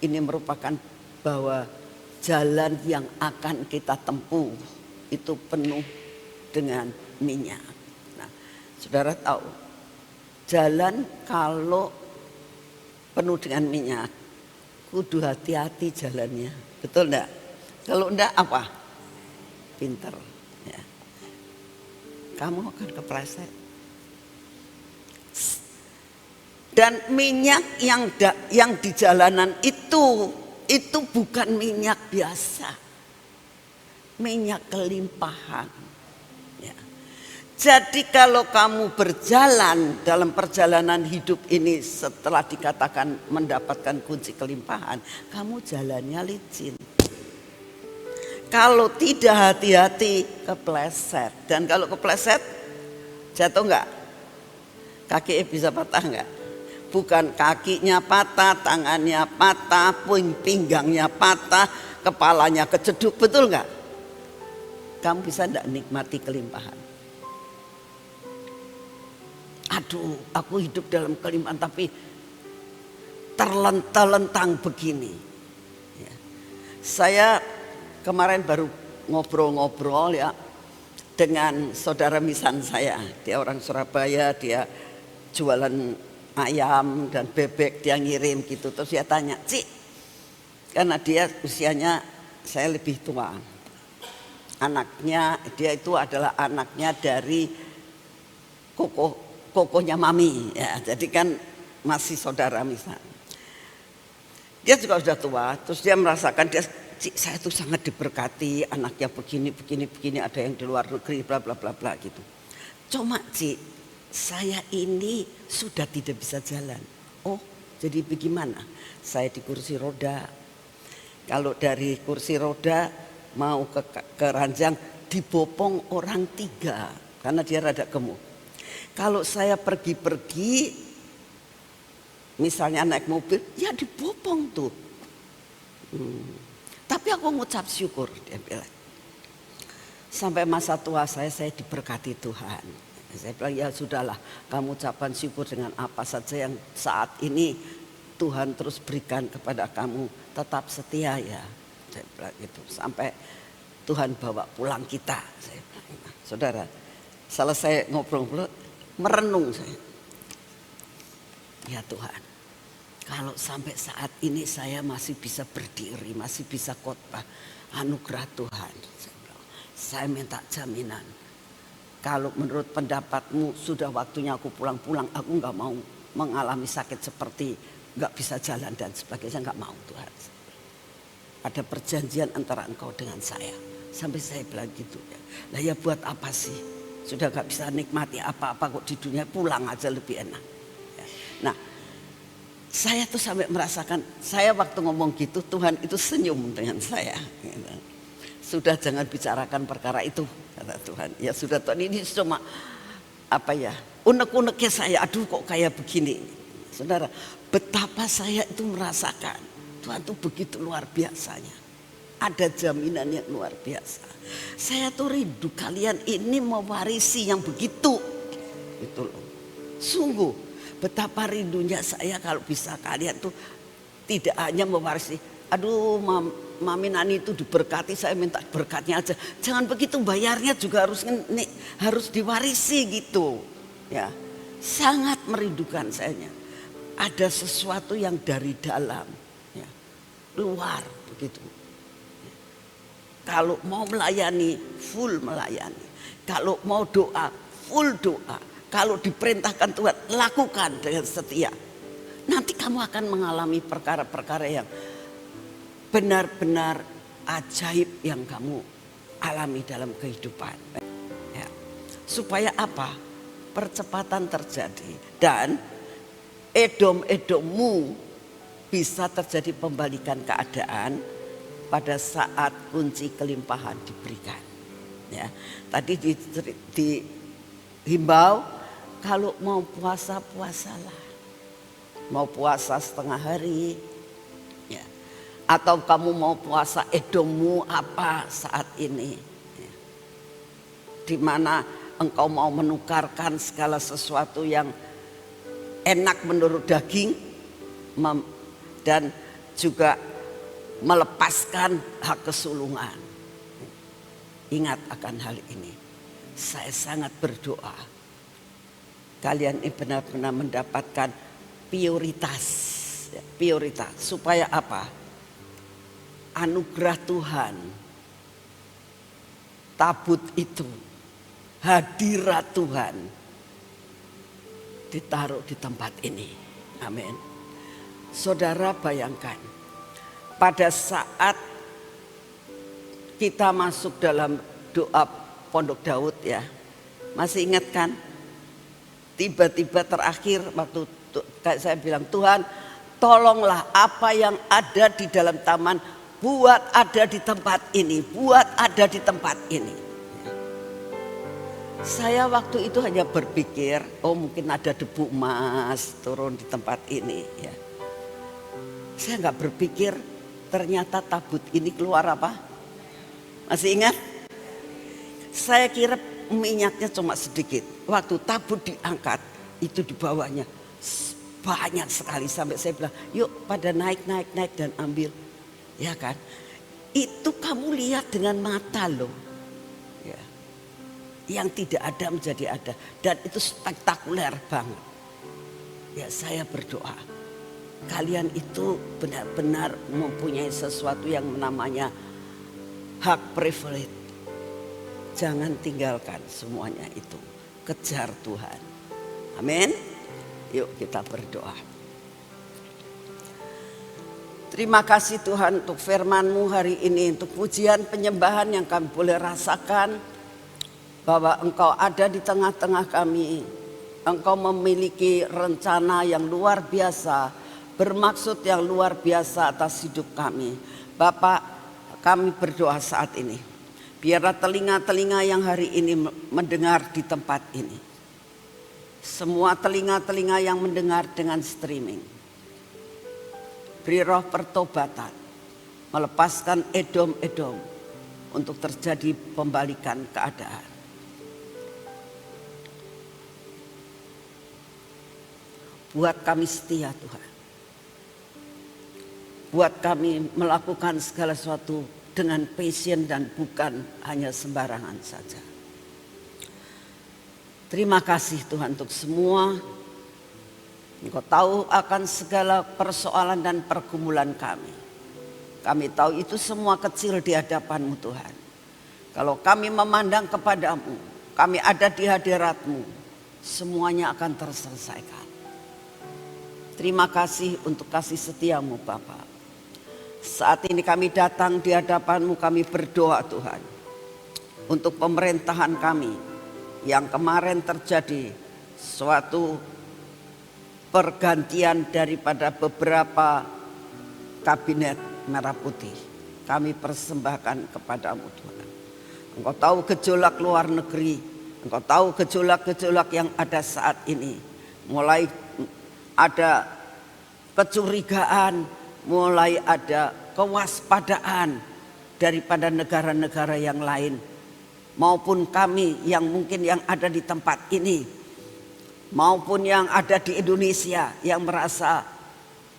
ini merupakan bahwa jalan yang akan kita tempuh itu penuh dengan minyak. Nah, saudara tahu, jalan kalau penuh dengan minyak, kudu hati-hati jalannya. Betul enggak? Kalau enggak apa? Pinter. Ya. Kamu akan kepleset. Dan minyak yang di jalanan itu bukan minyak biasa. Minyak kelimpahan. Ya. Jadi kalau kamu berjalan dalam perjalanan hidup ini setelah dikatakan mendapatkan kunci kelimpahan, kamu jalannya licin. Kalau tidak hati-hati kepleset. Dan kalau kepleset jatuh enggak? Kaki bisa patah enggak? Bukan kakinya patah, tangannya patah, pinggangnya patah, kepalanya keceduk, betul enggak? Kamu bisa enggak nikmati kelimpahan? Aduh, aku hidup dalam kelimpahan tapi terlentang begini. Ya. Saya kemarin baru ngobrol-ngobrol ya dengan saudara misan saya. Dia orang Surabaya, dia jualan ayam dan bebek, dia ngirim gitu. Terus dia tanya, Cik, karena dia usianya saya lebih tua. Anaknya, dia itu adalah anaknya dari kokonya mami. Ya, jadi kan masih saudara misan. Dia juga sudah tua, terus dia merasakan, Cik, saya tuh sangat diberkati, anaknya begini, ada yang di luar negeri, bla bla bla bla gitu. Cuma Cik, saya ini sudah tidak bisa jalan. Oh, jadi bagaimana? Saya di kursi roda. Kalau dari kursi roda mau ke ranjang dibopong orang 3 karena dia rada gemuk. Kalau saya pergi-pergi, misalnya naik mobil, ya dibopong tuh. Tapi aku ngucap syukur, dia bilang. Sampai masa tua saya diberkati Tuhan. Saya bilang, ya sudahlah, kamu ucapan syukur dengan apa saja yang saat ini Tuhan terus berikan kepada kamu, tetap setia ya. Saya bilang gitu, sampai Tuhan bawa pulang kita. Saya bilang, saudara, selesai ngobrol-ngobrol, merenung saya. Ya Tuhan, kalau sampai saat ini saya masih bisa berdiri, masih bisa khotbah, anugerah Tuhan. Saya minta jaminan. Kalau menurut pendapatmu sudah waktunya aku pulang-pulang, aku nggak mau mengalami sakit seperti nggak bisa jalan dan sebagainya, nggak mau Tuhan. Ada perjanjian antara engkau dengan saya. Sampai saya bilang gitu ya. Lah ya buat apa sih? Sudah nggak bisa nikmati apa-apa kok di dunia, pulang aja lebih enak. Ya. Nah, saya tuh sampai merasakan, saya waktu ngomong gitu Tuhan itu senyum dengan saya. Gitu. Sudah jangan bicarakan perkara itu, kata Tuhan. Ya sudah Tuhan, ini cuma apa ya, unek-uneknya saya, aduh kok kayak begini. Saudara, betapa saya itu merasakan Tuhan itu begitu luar biasanya. Ada jaminan yang luar biasa. Saya tuh rindu kalian ini mewarisi yang begitu. Itu loh. Sungguh betapa rindunya saya kalau bisa kalian tuh tidak hanya mewarisi, aduh Mami Nani itu diberkati, saya minta berkatnya aja. Jangan begitu, bayarnya juga harus diwarisi gitu. Ya, sangat merindukan saya. Ada sesuatu yang dari dalam, ya, luar begitu. Kalau mau melayani, full melayani. Kalau mau doa, full doa. Kalau diperintahkan Tuhan, lakukan dengan setia. Nanti kamu akan mengalami perkara-perkara yang benar-benar ajaib yang kamu alami dalam kehidupan. Ya. Supaya apa? Percepatan terjadi. Dan edom-edommu bisa terjadi pembalikan keadaan pada saat kunci kelimpahan diberikan. Ya. Tadi dihimbau, kalau mau puasa, puasalah. Mau puasa setengah hari, ya. Atau kamu mau puasa edommu apa saat ini, ya. Di mana engkau mau menukarkan segala sesuatu yang enak menurut daging dan juga melepaskan hak kesulungan. Ingat akan hal ini. Saya sangat berdoa kalian ini benar-benar mendapatkan prioritas, supaya apa? Anugerah Tuhan, tabut itu, hadirat Tuhan ditaruh di tempat ini. Amin. Saudara bayangkan, pada saat kita masuk dalam doa Pondok Daud, ya, masih ingat kan? Tiba-tiba terakhir waktu kayak saya bilang, Tuhan tolonglah apa yang ada di dalam taman, buat ada di tempat ini, buat ada di tempat ini. Saya waktu itu hanya berpikir, oh mungkin ada debu emas turun di tempat ini, ya. Saya nggak berpikir ternyata tabut ini keluar apa? Masih ingat? Saya kira minyaknya cuma sedikit. Waktu tabut diangkat, itu di bawahnya banyak sekali, sampai saya bilang, yuk pada naik dan ambil, ya kan? Itu kamu lihat dengan mata loh, ya. Yang tidak ada menjadi ada, dan itu spektakuler banget. Ya, saya berdoa kalian itu benar-benar mempunyai sesuatu yang namanya hak privilege. Jangan tinggalkan semuanya itu, kejar Tuhan. Amin. Yuk kita berdoa. Terima kasih Tuhan untuk firman-Mu hari ini, untuk pujian penyembahan yang kami boleh rasakan, bahwa Engkau ada di tengah-tengah kami. Engkau memiliki rencana yang luar biasa, bermaksud yang luar biasa atas hidup kami. Bapak, kami berdoa saat ini, biarlah telinga-telinga yang hari ini mendengar di tempat ini, semua telinga-telinga yang mendengar dengan streaming, beri roh pertobatan, melepaskan edom-edom untuk terjadi pembalikan keadaan. Buat kami setia Tuhan. Buat kami melakukan segala sesuatu dengan passion dan bukan hanya sembarangan saja. Terima kasih Tuhan untuk semua. Engkau tahu akan segala persoalan dan pergumulan kami. Kami tahu itu semua kecil di hadapan-Mu Tuhan. Kalau kami memandang kepadamu, kami ada di hadirat-Mu, semuanya akan terselesaikan. Terima kasih untuk kasih setia-Mu Bapa. Saat ini kami datang di hadapan-Mu, kami berdoa Tuhan, untuk pemerintahan kami yang kemarin terjadi suatu pergantian daripada beberapa kabinet merah putih. Kami persembahkan kepadamu Tuhan. Engkau tahu gejolak luar negeri, Engkau tahu gejolak-gejolak yang ada saat ini. Mulai ada kecurigaan, mulai ada kewaspadaan daripada negara-negara yang lain, maupun kami yang mungkin yang ada di tempat ini, maupun yang ada di Indonesia yang merasa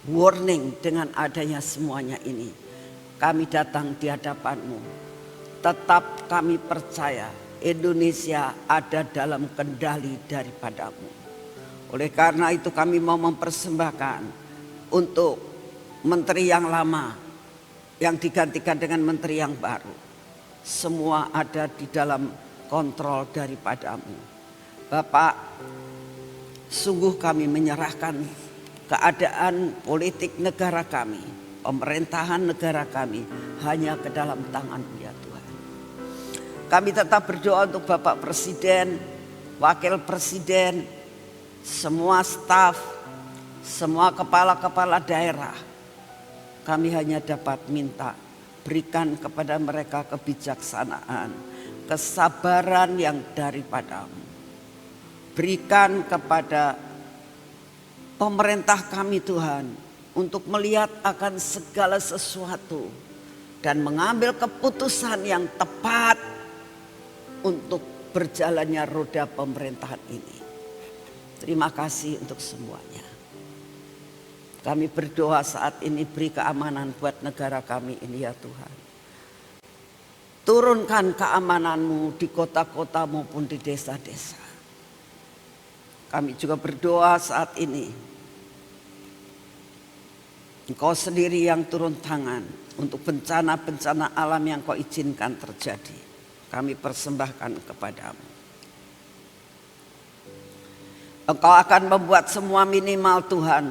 warning dengan adanya semuanya ini. kami datang di hadapan-Mu. Tetap kami percaya Indonesia ada dalam kendali daripada-Mu. Oleh karena itu kami mau mempersembahkan untuk menteri yang lama yang digantikan dengan menteri yang baru. Semua ada di dalam kontrol daripada-Mu. Bapak, sungguh kami menyerahkan keadaan politik negara kami, pemerintahan negara kami hanya ke dalam tangan-Mu ya Tuhan. Kami tetap berdoa untuk Bapak Presiden, Wakil Presiden, semua staf, semua kepala-kepala daerah. Kami hanya dapat minta berikan kepada mereka kebijaksanaan, kesabaran yang daripada-Mu. Berikan kepada pemerintah kami Tuhan untuk melihat akan segala sesuatu dan mengambil keputusan yang tepat untuk berjalannya roda pemerintahan ini. Terima kasih untuk semuanya. Kami berdoa saat ini beri keamanan buat negara kami ini ya Tuhan. Turunkan keamanan-Mu di kota-kota maupun di desa-desa. Kami juga berdoa saat ini. Engkau sendiri yang turun tangan untuk bencana-bencana alam yang Kau izinkan terjadi. Kami persembahkan kepada-Mu. Engkau akan membuat semua minimal Tuhan.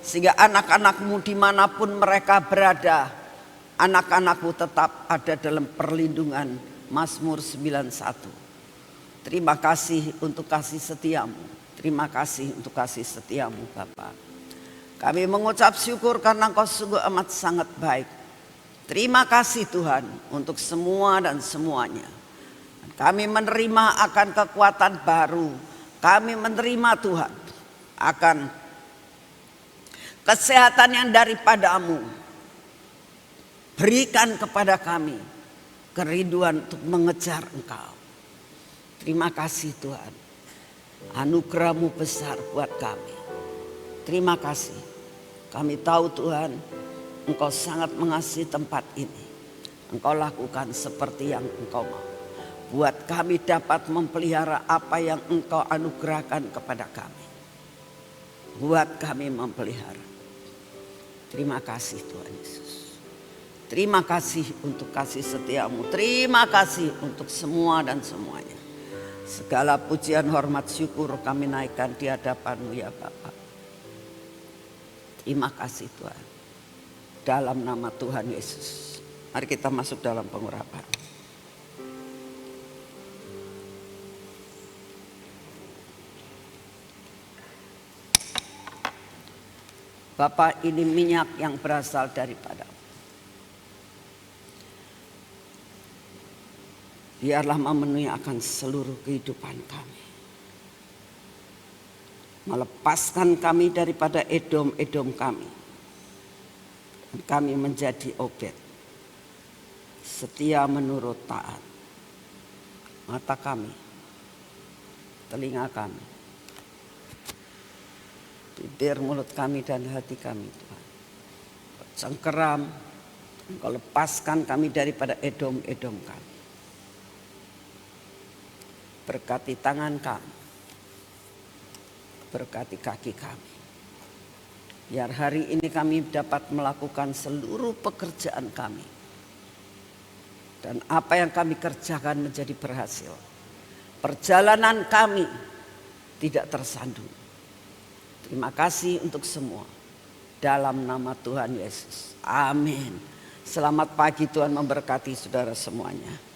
Sehingga anak-anak-Mu dimanapun mereka berada. Anak-anak-Mu tetap ada dalam perlindungan. Mazmur 91. Terima kasih untuk kasih setia-Mu. Terima kasih untuk kasih setia-Mu Bapa. Kami mengucap syukur karena Engkau sungguh amat sangat baik. Terima kasih Tuhan untuk semua dan semuanya. Kami menerima akan kekuatan baru. Kami menerima Tuhan akan kesehatan yang daripada-Mu. Berikan kepada kami kerinduan untuk mengejar Engkau. Terima kasih Tuhan. Anugerah-Mu besar buat kami. Terima kasih. Kami tahu Tuhan, Engkau sangat mengasihi tempat ini. Engkau lakukan seperti yang Engkau mau. Buat kami dapat memelihara apa yang Engkau anugerahkan kepada kami. Buat kami memelihara. Terima kasih Tuhan Yesus. Terima kasih untuk kasih setia-Mu. Terima kasih untuk semua dan semuanya. Segala pujian, hormat, syukur kami naikkan di hadapan-Mu ya Bapa. Terima kasih Tuhan. Dalam nama Tuhan Yesus. Mari kita masuk dalam pengurapan. Bapa, ini minyak yang berasal daripada-Mu. Biarlah memenuhi akan seluruh kehidupan kami. Melepaskan kami daripada edom-edom kami. Dan kami menjadi objek. Setia menurut taat. Mata kami. Telinga kami. Bibir, mulut kami dan hati kami Tuhan. Cengkeram. Engkau lepaskan kami daripada edom-edom kami. Berkati tangan kami. Berkati kaki kami. Biar hari ini kami dapat melakukan seluruh pekerjaan kami. Dan apa yang kami kerjakan menjadi berhasil. Perjalanan kami tidak tersandung. Terima kasih untuk semua. Dalam nama Tuhan Yesus. Amin. Selamat pagi, Tuhan memberkati saudara semuanya.